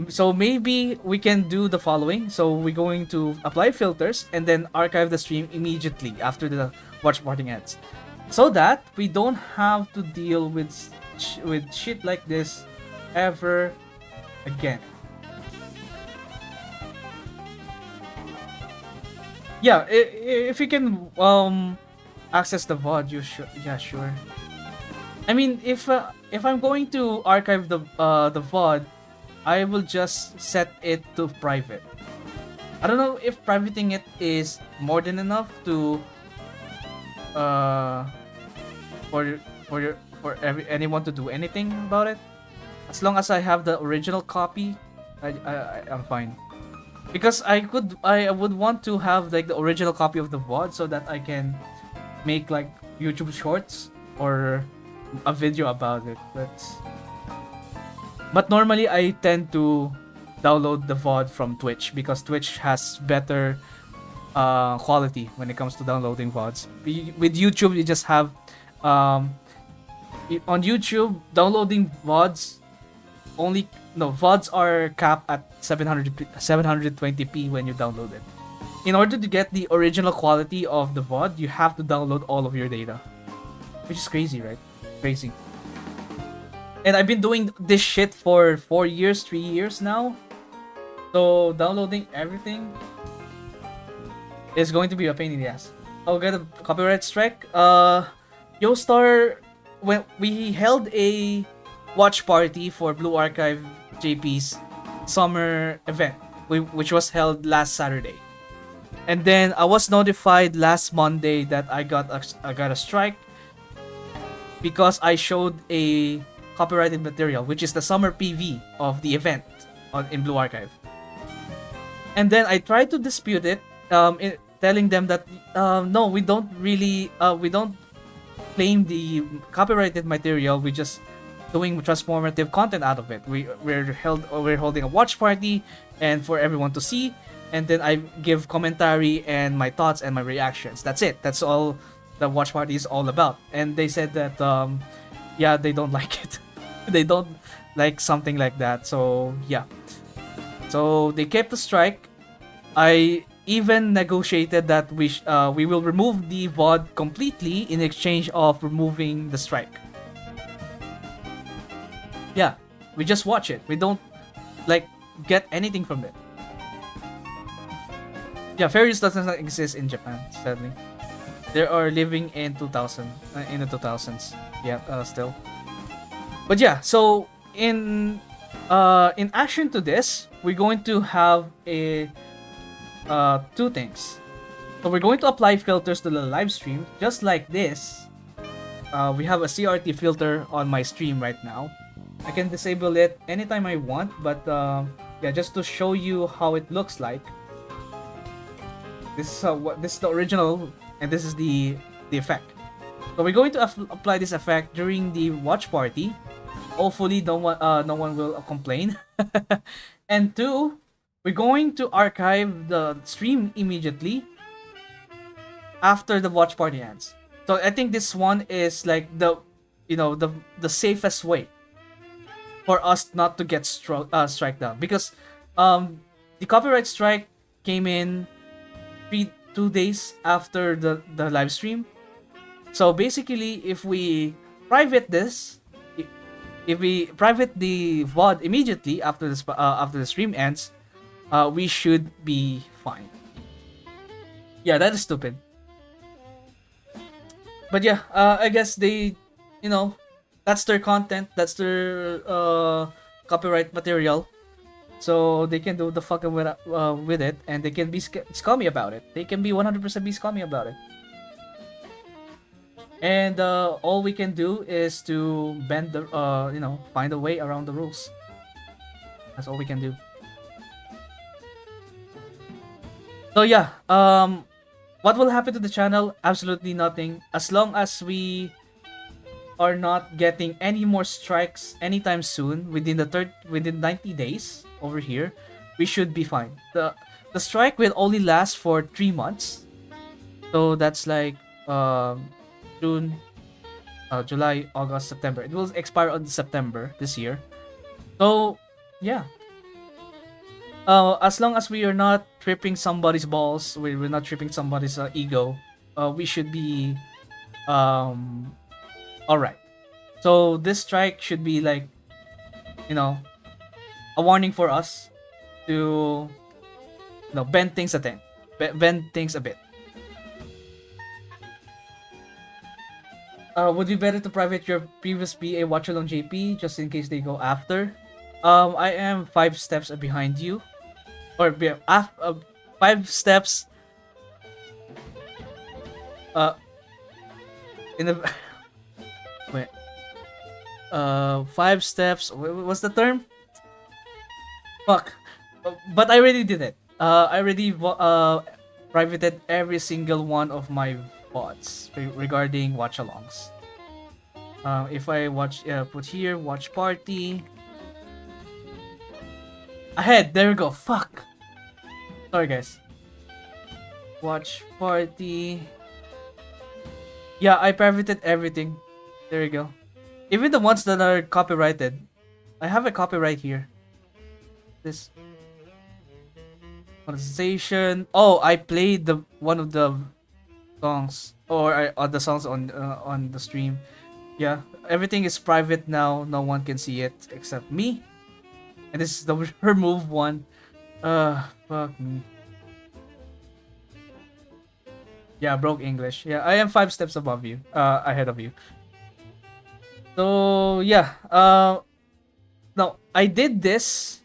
So maybe we can do the following. So we're going to apply filters and then archive the stream immediately after the watch party ends, so that we don't have to deal with shit like this ever again. Yeah, if you can access the VOD, you should. Yeah, sure. I mean, if I'm going to archive the VOD, I will just set it to private. I don't know if privating it is more than enough to for anyone to do anything about it. As long as I have the original copy, I'm fine. Because I would want to have like the original copy of the VOD so that I can make like YouTube shorts or a video about it. But normally I tend to download the VOD from Twitch, because Twitch has better quality when it comes to downloading VODs. With YouTube, you just have on YouTube downloading VODs VODs are capped at 720p when you download it. In order to get the original quality of the VOD, you have to download all of your data, which is crazy, right? Crazy. And I've been doing this shit for 3 years now. So downloading everything is going to be a pain in the ass. I'll get a copyright strike. YoStar, when we held a watch party for Blue Archive JP's summer event, which was held last Saturday. And then I was notified last Monday that I got a strike because I showed a copyrighted material, which is the summer PV of the event in Blue Archive. And then I tried to dispute it, telling them that no, we don't claim the copyrighted material. We just doing transformative content out of it. We're holding a watch party and for everyone to see, and then I give commentary and my thoughts and my reactions. That's it. That's all the watch party is all about. And they said that yeah, they don't like it. They don't like something like that. So yeah. So they kept the strike. I even negotiated that we will remove the VOD completely in exchange of removing the strike. Yeah, we just watch it. We don't like get anything from it. Yeah, fair use doesn't exist in Japan, sadly. They are living in the 2000s. Yeah, still. But yeah, so in action to this, we're going to have a two things. So we're going to apply filters to the live stream, just like this. We have a CRT filter on my stream right now. I can disable it anytime I want, but yeah, just to show you how it looks like. This is the original, and this is the effect. So we're going to apply this effect during the watch party. Hopefully, no one will complain. And two, we're going to archive the stream immediately after the watch party ends. So I think this one is like the safest way for us not to get strike down, because the copyright strike came in 2 days after the live stream. So basically, if we private this, if we private the VOD immediately after the stream ends, we should be fine. Yeah, that is stupid. But yeah, I guess they, that's their content, that's their copyright material. so they can do the fucking with it, and they can be scummy about it. They can be 100% be scummy about it. And all we can do is to bend the find a way around the rules. That's all we can do. So yeah, what will happen to the channel? Absolutely nothing. As long as we are not getting any more strikes anytime soon, within 90 days over here, we should be fine. The strike will only last for 3 months. So that's like June, July, August, September. It will expire on September this year. So yeah. As long as we are not tripping somebody's balls, we're not tripping somebody's ego, we should be alright. So this strike should be like, a warning for us to bend things a bit. Would be better to private your previous BA watch along JP just in case they go after. I am 5 steps behind you. Or 5 steps in the wait 5 steps, what's the term? Fuck. But I already did it. I already privated every single one of my bots regarding watch alongs. If I put here watch party ahead, there we go. Fuck. Sorry guys. Watch party. Yeah, I privated everything. There we go. Even the ones that are copyrighted. I have a copyright here. This monetization. Oh, I played one of the songs or the songs on the stream. Yeah, everything is private now. No one can see it except me. And this is the remove one. Fuck me. Yeah, broke English. Yeah, I am 5 steps above you. Ahead of you. So yeah. No, I did this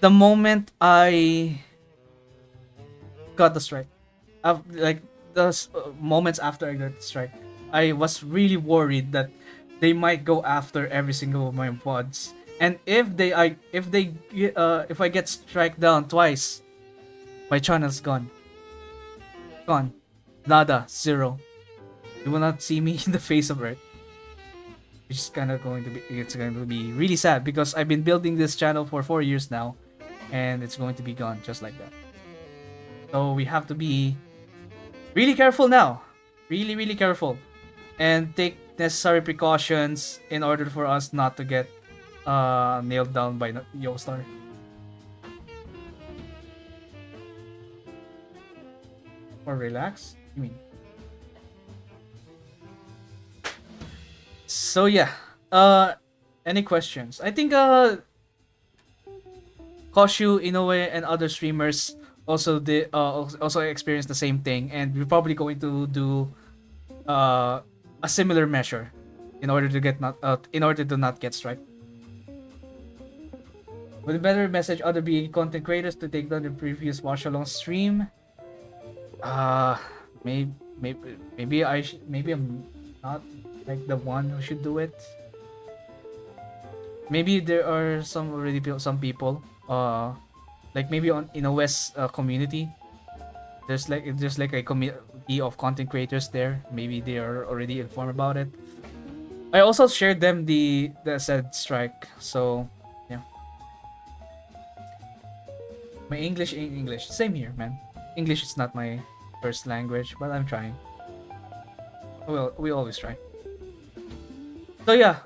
the moment I got the strike. Like the moments after I got the strike, I was really worried that they might go after every single of my pods. And if I get strike down twice, my channel's gone. Gone. Nada. Zero. You will not see me in the face of Earth. Which is going to be really sad because I've been building this channel for 4 years now, and it's going to be gone just like that. So we have to be really careful now. Really, really careful. And take necessary precautions in order for us not to get nailed down by Yostar. Or relax? You mean? So yeah. Any questions? I think Kikyou, Inoue, and other streamers also experienced the same thing, and we're probably going to do a similar measure in order to not get strike. Would it better message other BA content creators to take down the previous watch along stream? Maybe I'm not like the one who should do it. Maybe there are some people like maybe in a West community. There's like a community of content creators there. Maybe they are already informed about it. I also shared them the said strike. So yeah. My English ain't English. Same here, man. English is not my first language, but I'm trying. Well, we always try. So yeah,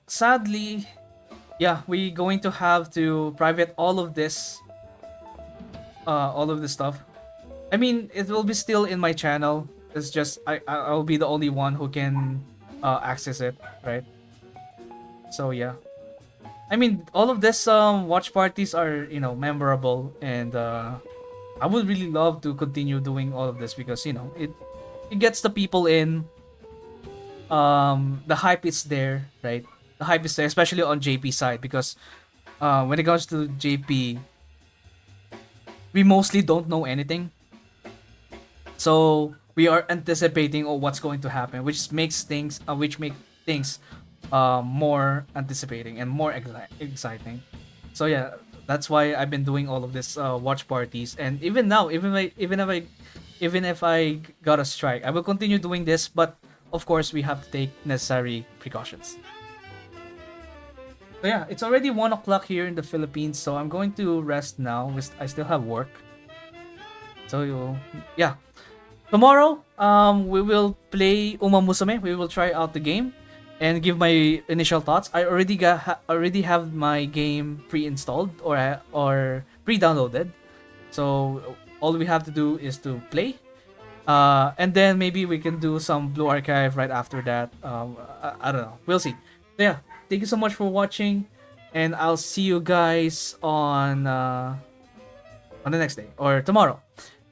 sadly, yeah, we going to have to private all of this stuff. I mean, it will be still in my channel. It's just I'll be the only one who can access it, right? So yeah. I mean, all of this watch parties are, memorable, and I would really love to continue doing all of this because, it gets the people in. The hype is there, right? The hype is there, especially on JP side, because when it comes to JP, we mostly don't know anything. So we are anticipating what's going to happen, which makes things more anticipating and more exciting. So yeah, that's why I've been doing all of this watch parties, and even now, even if I got a strike, I will continue doing this. But of course, we have to take necessary precautions. So yeah, it's already 1 o'clock here in the Philippines, so I'm going to rest now. I still have work. So yeah, tomorrow we will play Uma Musume. We will try out the game and give my initial thoughts. I already have my game pre-installed or pre-downloaded. So all we have to do is to play. And then maybe we can do some Blue Archive right after that. I don't know. We'll see. So yeah, thank you so much for watching, and I'll see you guys on the next day or tomorrow.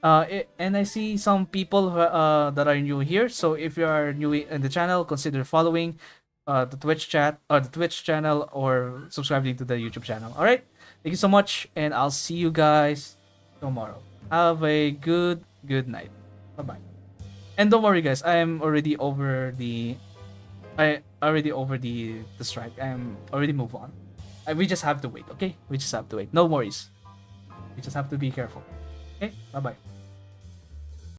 And I see some people that are new here. So if you are new in the channel, consider following the Twitch channel or subscribing to the YouTube channel. All right, thank you so much, and I'll see you guys tomorrow. Have a good night. Bye bye. And don't worry, guys. I already over the strike. I'm already moved on. We just have to wait. Okay, we just have to wait. No worries. We just have to be careful. Okay, bye bye.